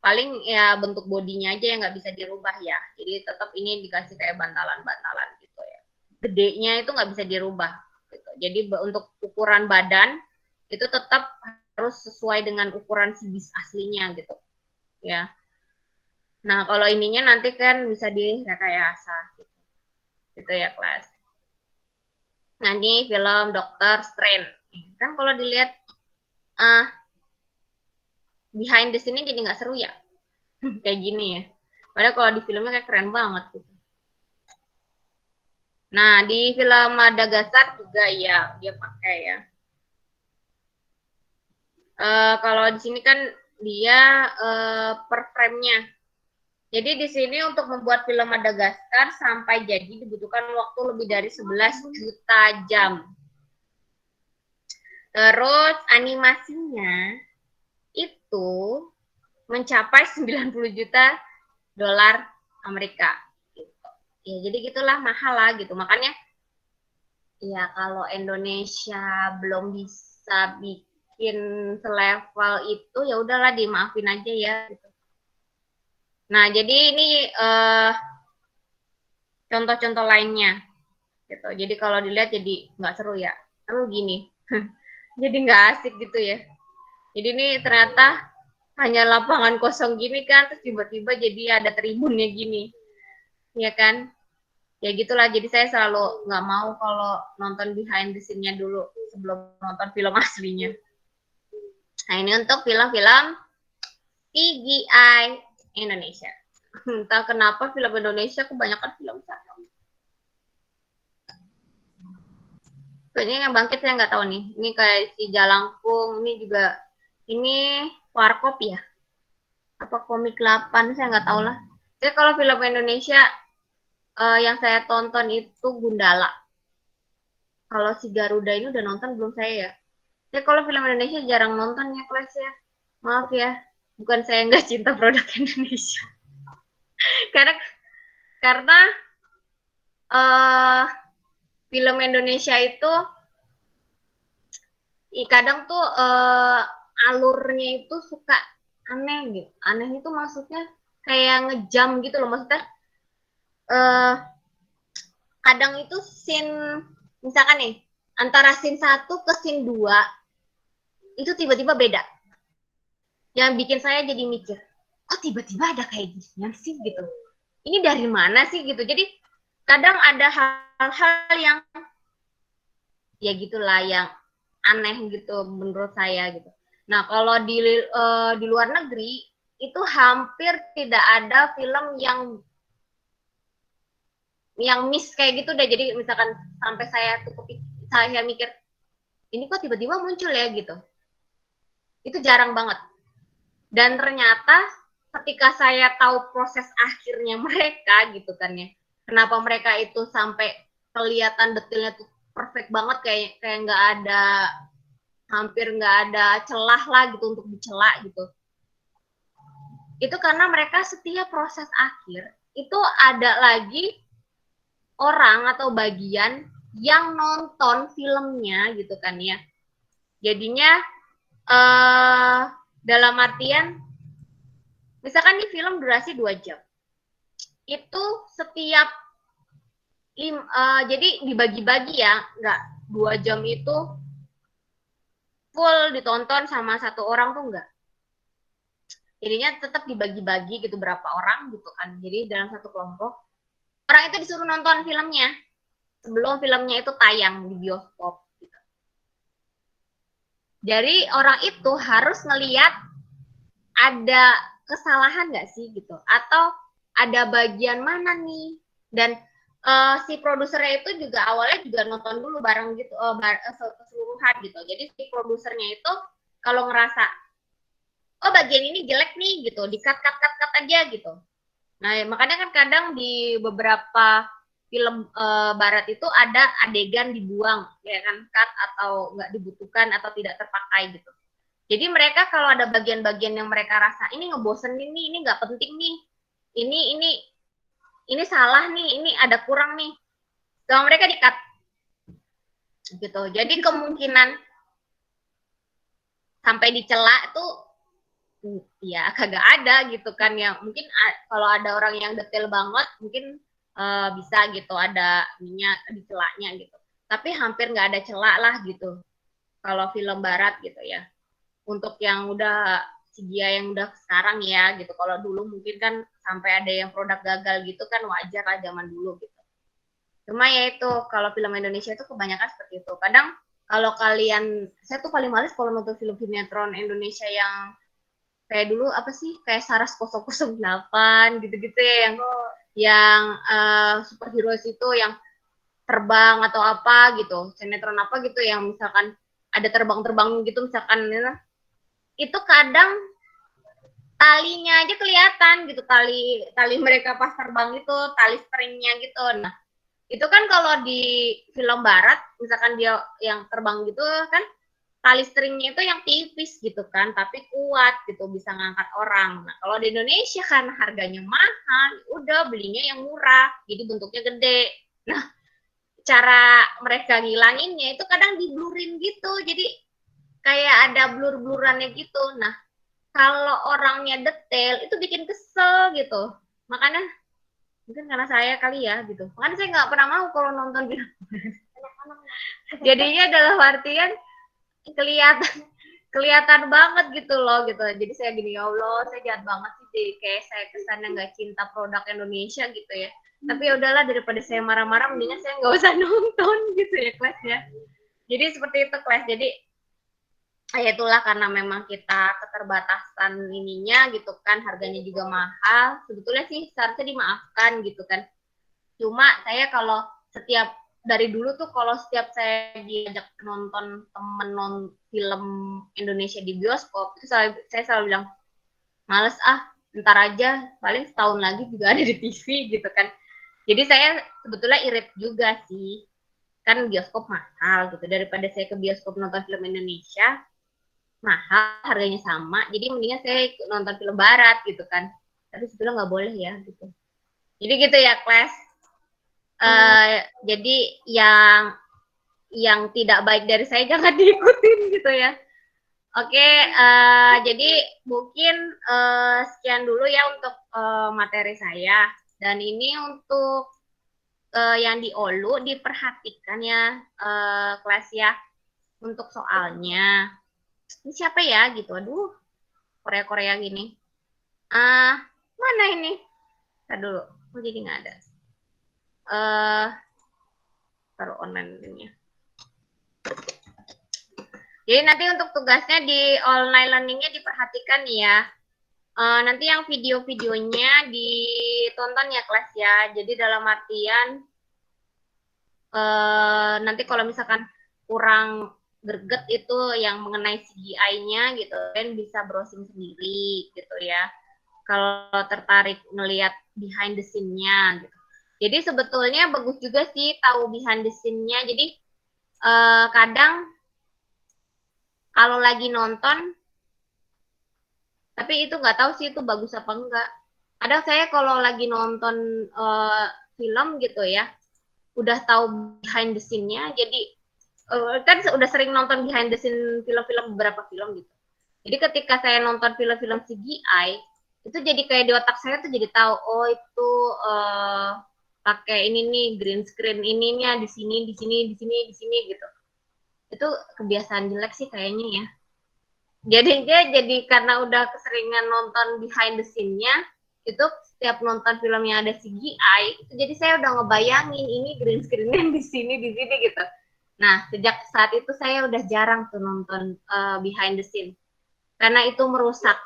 Paling ya bentuk bodinya aja yang nggak bisa dirubah ya. Jadi tetap ini dikasih kayak bantalan-bantalan gitu ya. Gedenya itu nggak bisa dirubah. Gitu. Jadi untuk ukuran badan itu tetap harus sesuai dengan ukuran si bis aslinya gitu. Ya. Nah, kalau ininya nanti kan bisa direkayasa gitu. Gitu ya, kelas. Nah, ini film Doctor Strange. Kan kalau dilihat behind the scene jadi nggak seru ya. Kayak gini ya. Padahal kalau di filmnya kayak keren banget gitu. Nah, di film Madagascar juga ya dia pakai ya. Kalau di sini kan dia per frame-nya. Jadi di sini untuk membuat film Madagascar sampai jadi dibutuhkan waktu lebih dari 11 juta jam. Terus animasinya itu mencapai 90 juta dolar Amerika. Gitu. Ya, jadi gitulah mahal lah gitu. Makanya ya kalau Indonesia belum bisa bikin selevel itu ya udahlah dimaafin aja ya gitu. Nah, jadi ini contoh-contoh lainnya gitu. Jadi kalau dilihat jadi nggak seru ya. Lalu gini. Jadi nggak asik gitu ya. Jadi ini ternyata hanya lapangan kosong gini kan, terus tiba-tiba jadi ada tribunnya gini. Ya kan? Ya gitulah, jadi saya selalu nggak mau kalau nonton behind the scene-nya dulu sebelum nonton film aslinya. Nah, ini untuk film-film CGI Indonesia. Entah kenapa film Indonesia kebanyakan film serem. Kayaknya yang bangkit saya nggak tahu nih. Ini kayak si Jalangkung, ini juga, ini Warkop ya? Apa Komik 8, saya nggak tahu lah. Jadi kalau film Indonesia yang saya tonton itu Gundala. Kalau si Garuda ini udah nonton belum saya ya? Saya kalau film Indonesia jarang nonton ya kelas ya. Maaf ya, bukan saya nggak cinta produk Indonesia. karena karena uh, film Indonesia itu kadang tuh alurnya itu suka aneh gitu. Aneh itu maksudnya kayak ngejam gitu loh. Maksudnya kadang itu scene, misalkan nih, antara scene 1 ke scene 2 itu tiba-tiba beda. Yang bikin saya jadi mikir, kok tiba-tiba ada kayak gini sih gitu. Ini dari mana sih gitu. Jadi kadang ada hal-hal yang ya gitulah yang aneh gitu menurut saya gitu. Nah, kalau di luar negeri itu hampir tidak ada film yang miss kayak gitu deh. Jadi misalkan sampai saya mikir ini kok tiba-tiba muncul ya gitu. Itu jarang banget. Dan ternyata ketika saya tahu proses akhirnya mereka gitu kan ya, kenapa mereka itu sampai kelihatan detailnya tuh perfect banget, kayak nggak ada, hampir nggak ada celah lah gitu untuk dicela gitu. Itu karena mereka setiap proses akhir itu ada lagi orang atau bagian yang nonton filmnya gitu kan ya. Jadinya dalam artian misalkan di film durasi 2 jam. Itu setiap jadi dibagi-bagi ya, nggak 2 jam itu full ditonton sama satu orang tuh enggak. Jadinya tetap dibagi-bagi gitu berapa orang gitu kan. Jadi dalam satu kelompok orang itu disuruh nonton filmnya sebelum filmnya itu tayang di bioskop. Gitu. Jadi orang itu harus ngelihat ada kesalahan nggak sih gitu, atau ada bagian mana nih, dan si produsernya itu juga awalnya juga nonton dulu bareng gitu, keseluruhan gitu. Jadi si produsernya itu kalau ngerasa oh bagian ini jelek nih gitu, di cut aja gitu. Nah makanya kan kadang di beberapa film barat itu ada adegan dibuang, ya kan, cut atau nggak dibutuhkan atau tidak terpakai gitu. Jadi mereka kalau ada bagian-bagian yang mereka rasa ini ngebosenin nih, ini nggak penting nih, ini salah nih, ini ada kurang nih, sama mereka di-cut gitu. Jadi kemungkinan sampai dicela itu ya kagak ada gitu kan ya. Mungkin kalau ada orang yang detail banget mungkin bisa gitu ada minyak dicelanya gitu. Tapi hampir nggak ada celak lah gitu. Kalau film barat gitu ya. Untuk yang udah CGI yang udah sekarang ya gitu. Kalau dulu mungkin kan sampai ada yang produk gagal gitu kan wajar lah zaman dulu gitu. Cuma ya itu kalau film Indonesia itu kebanyakan seperti itu. Kadang kalau kalian, saya tuh paling males kalau nonton film sinetron Indonesia yang kayak dulu apa sih kayak Saras 008 gitu-gitu ya yang superhero itu yang terbang atau apa gitu, sinetron apa gitu yang misalkan ada terbang-terbang gitu misalkan ya, itu kadang talinya aja kelihatan gitu, tali mereka pas terbang itu tali stringnya gitu. Nah itu kan kalau di film barat misalkan dia yang terbang gitu kan tali stringnya itu yang tipis gitu kan, tapi kuat gitu, bisa ngangkat orang. Nah, kalau di Indonesia kan harganya mahal, udah belinya yang murah, jadi bentuknya gede. Nah, cara mereka ngilanginnya itu kadang diblurin gitu, jadi kayak ada blur-blurannya gitu. Nah, kalau orangnya detail itu bikin kesel gitu. Makanya mungkin karena saya kali ya gitu. Makanya saya nggak pernah mau kalau nonton film. Jadinya dalam artian kelihatan kelihatan banget gitu loh gitu. Jadi saya gini, ya Allah saya jahat banget sih, jadi kayak saya kesannya nggak cinta produk Indonesia gitu ya. Tapi ya udahlah daripada saya marah-marah mendingan saya nggak usah nonton gitu ya kelas ya. Jadi seperti itu kelas. Jadi ya itulah karena memang kita keterbatasan ininya gitu kan, harganya juga mahal. Sebetulnya sih seharusnya dimaafkan gitu kan. Cuma saya kalau setiap dari dulu tuh kalau setiap saya diajak nonton temen film Indonesia di bioskop itu saya selalu bilang males ah, ntar aja paling setahun lagi juga ada di TV gitu kan. Jadi saya sebetulnya irit juga sih, kan bioskop mahal gitu, daripada saya ke bioskop nonton film Indonesia mahal harganya sama, jadi mendingan saya nonton film barat gitu kan. Tapi sebetulnya nggak boleh ya gitu. Jadi gitu ya kelas. Jadi yang tidak baik dari saya jangan diikutin gitu ya. Oke, jadi mungkin sekian dulu ya untuk materi saya. Dan ini untuk yang di Olu diperhatikan ya kelas ya untuk soalnya. Ini siapa ya gitu? Aduh, Korea-Korea gini. Mana ini? Ntar dulu, kok jadi nggak ada. Taruh online ini. Jadi nanti untuk tugasnya di online learningnya diperhatikan ya. Nanti yang video-videonya ditonton ya kelas ya. Jadi dalam artian nanti kalau misalkan kurang greget itu yang mengenai CGI-nya gitu kan bisa browsing sendiri gitu ya. Kalau tertarik melihat behind the scene-nya gitu. Jadi sebetulnya bagus juga sih tahu behind the scene-nya. Jadi kadang kalau lagi nonton, tapi itu nggak tahu sih itu bagus apa enggak. Kadang saya kalau lagi nonton film gitu ya, udah tahu behind the scene-nya, jadi kan udah sering nonton behind the scene film-film beberapa film gitu. Jadi ketika saya nonton film-film CGI, itu jadi kayak di otak saya tuh jadi tahu, oh itu pakai ini nih green screen ininya di sini gitu. Itu kebiasaan jelek sih kayaknya ya. jadi karena udah keseringan nonton behind the scene-nya, itu setiap nonton film yang ada CGI, itu jadi saya udah ngebayangin ini green screen-nya di sini gitu. Nah, sejak saat itu saya udah jarang tuh nonton behind the scene. Karena itu merusak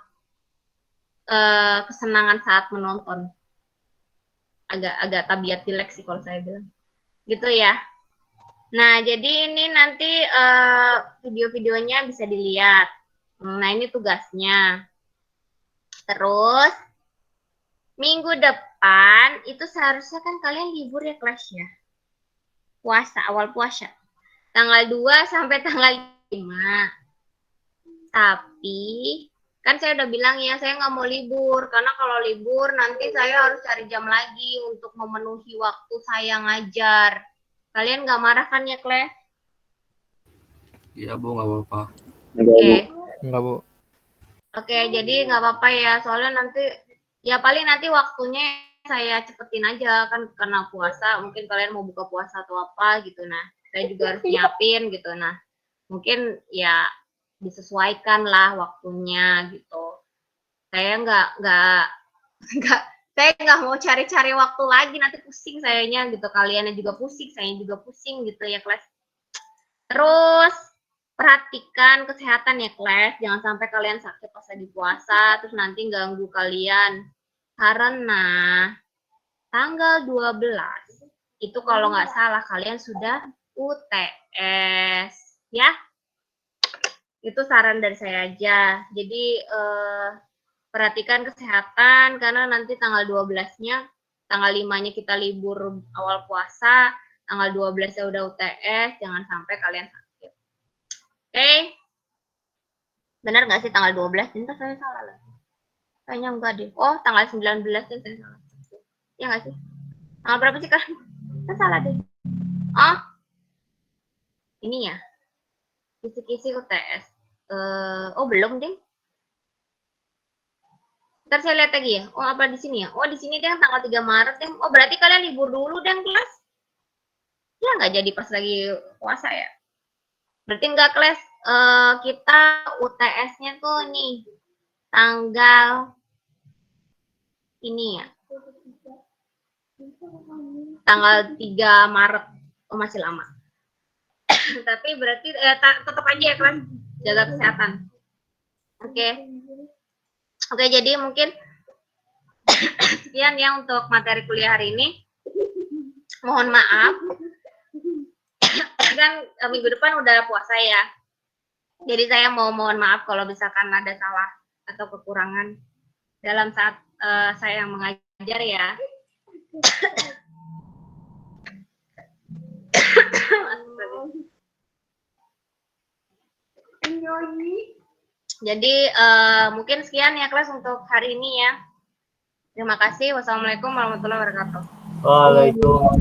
kesenangan saat menonton. Agak tabiat jelek sih kalau saya bilang. Gitu ya. Nah, jadi ini nanti video-videonya bisa dilihat. Nah, ini tugasnya. Terus, minggu depan itu seharusnya kan kalian libur ya kelas ya. Puasa, awal puasa. Tanggal 2 sampai tanggal 5. Tapi, kan saya udah bilang ya, saya nggak mau libur. Karena kalau libur, nanti saya harus cari jam lagi untuk memenuhi waktu saya ngajar. Kalian nggak marah kan ya, Kles? Iya Bu, nggak apa-apa. Oke. Enggak, Bu. Oke, jadi nggak apa-apa ya. Soalnya nanti, ya paling nanti waktunya saya cepetin aja. Kan karena puasa, mungkin kalian mau buka puasa atau apa gitu. Nah, saya juga harus nyiapin gitu. Nah, mungkin ya disesuaikan lah waktunya gitu. Saya nggak saya nggak mau cari-cari waktu lagi, nanti pusing sayanya gitu, kaliannya juga pusing, saya juga pusing gitu ya kelas. Terus perhatikan kesehatan ya kelas, jangan sampai kalian sakit pas lagi puasa terus nanti ganggu kalian, karena tanggal 12 itu kalau nggak salah kalian sudah UTS ya. Itu saran dari saya aja. Jadi perhatikan kesehatan karena nanti tanggal 12-nya, tanggal 5-nya kita libur awal puasa, tanggal 12-nya udah UTS, jangan sampai kalian sakit. Oke? Benar nggak sih tanggal 12? Entah saya salah lagi. Kayaknya enggak deh. Oh, tanggal 19 saya salah. Ya nggak sih? Tanggal berapa sih kan? Saya salah deh. Oh, ini ya. Kisi-kisi UTS. Oh, belum deh. Ntar saya lihat lagi ya. Oh, apa di sini ya? Oh, di sini deh tanggal 3 Maret deh. Oh, berarti kalian libur dulu deh kelas. Ya nggak jadi pas lagi puasa ya. Berarti nggak kelas. Kita UTS-nya tuh nih tanggal ini ya. Tanggal 3 Maret. Oh, masih lama. Tapi berarti tetap aja ya kelas. Jaga kesehatan. Oke. Oke, jadi mungkin sekian ya untuk materi kuliah hari ini. Mohon maaf. Kan minggu depan udah puasa ya. Jadi saya mau mohon maaf kalau misalkan ada salah atau kekurangan dalam saat saya mengajar ya. Jadi mungkin sekian ya kelas untuk hari ini ya. Terima kasih. Wassalamualaikum warahmatullahi wabarakatuh. Waalaikumsalam.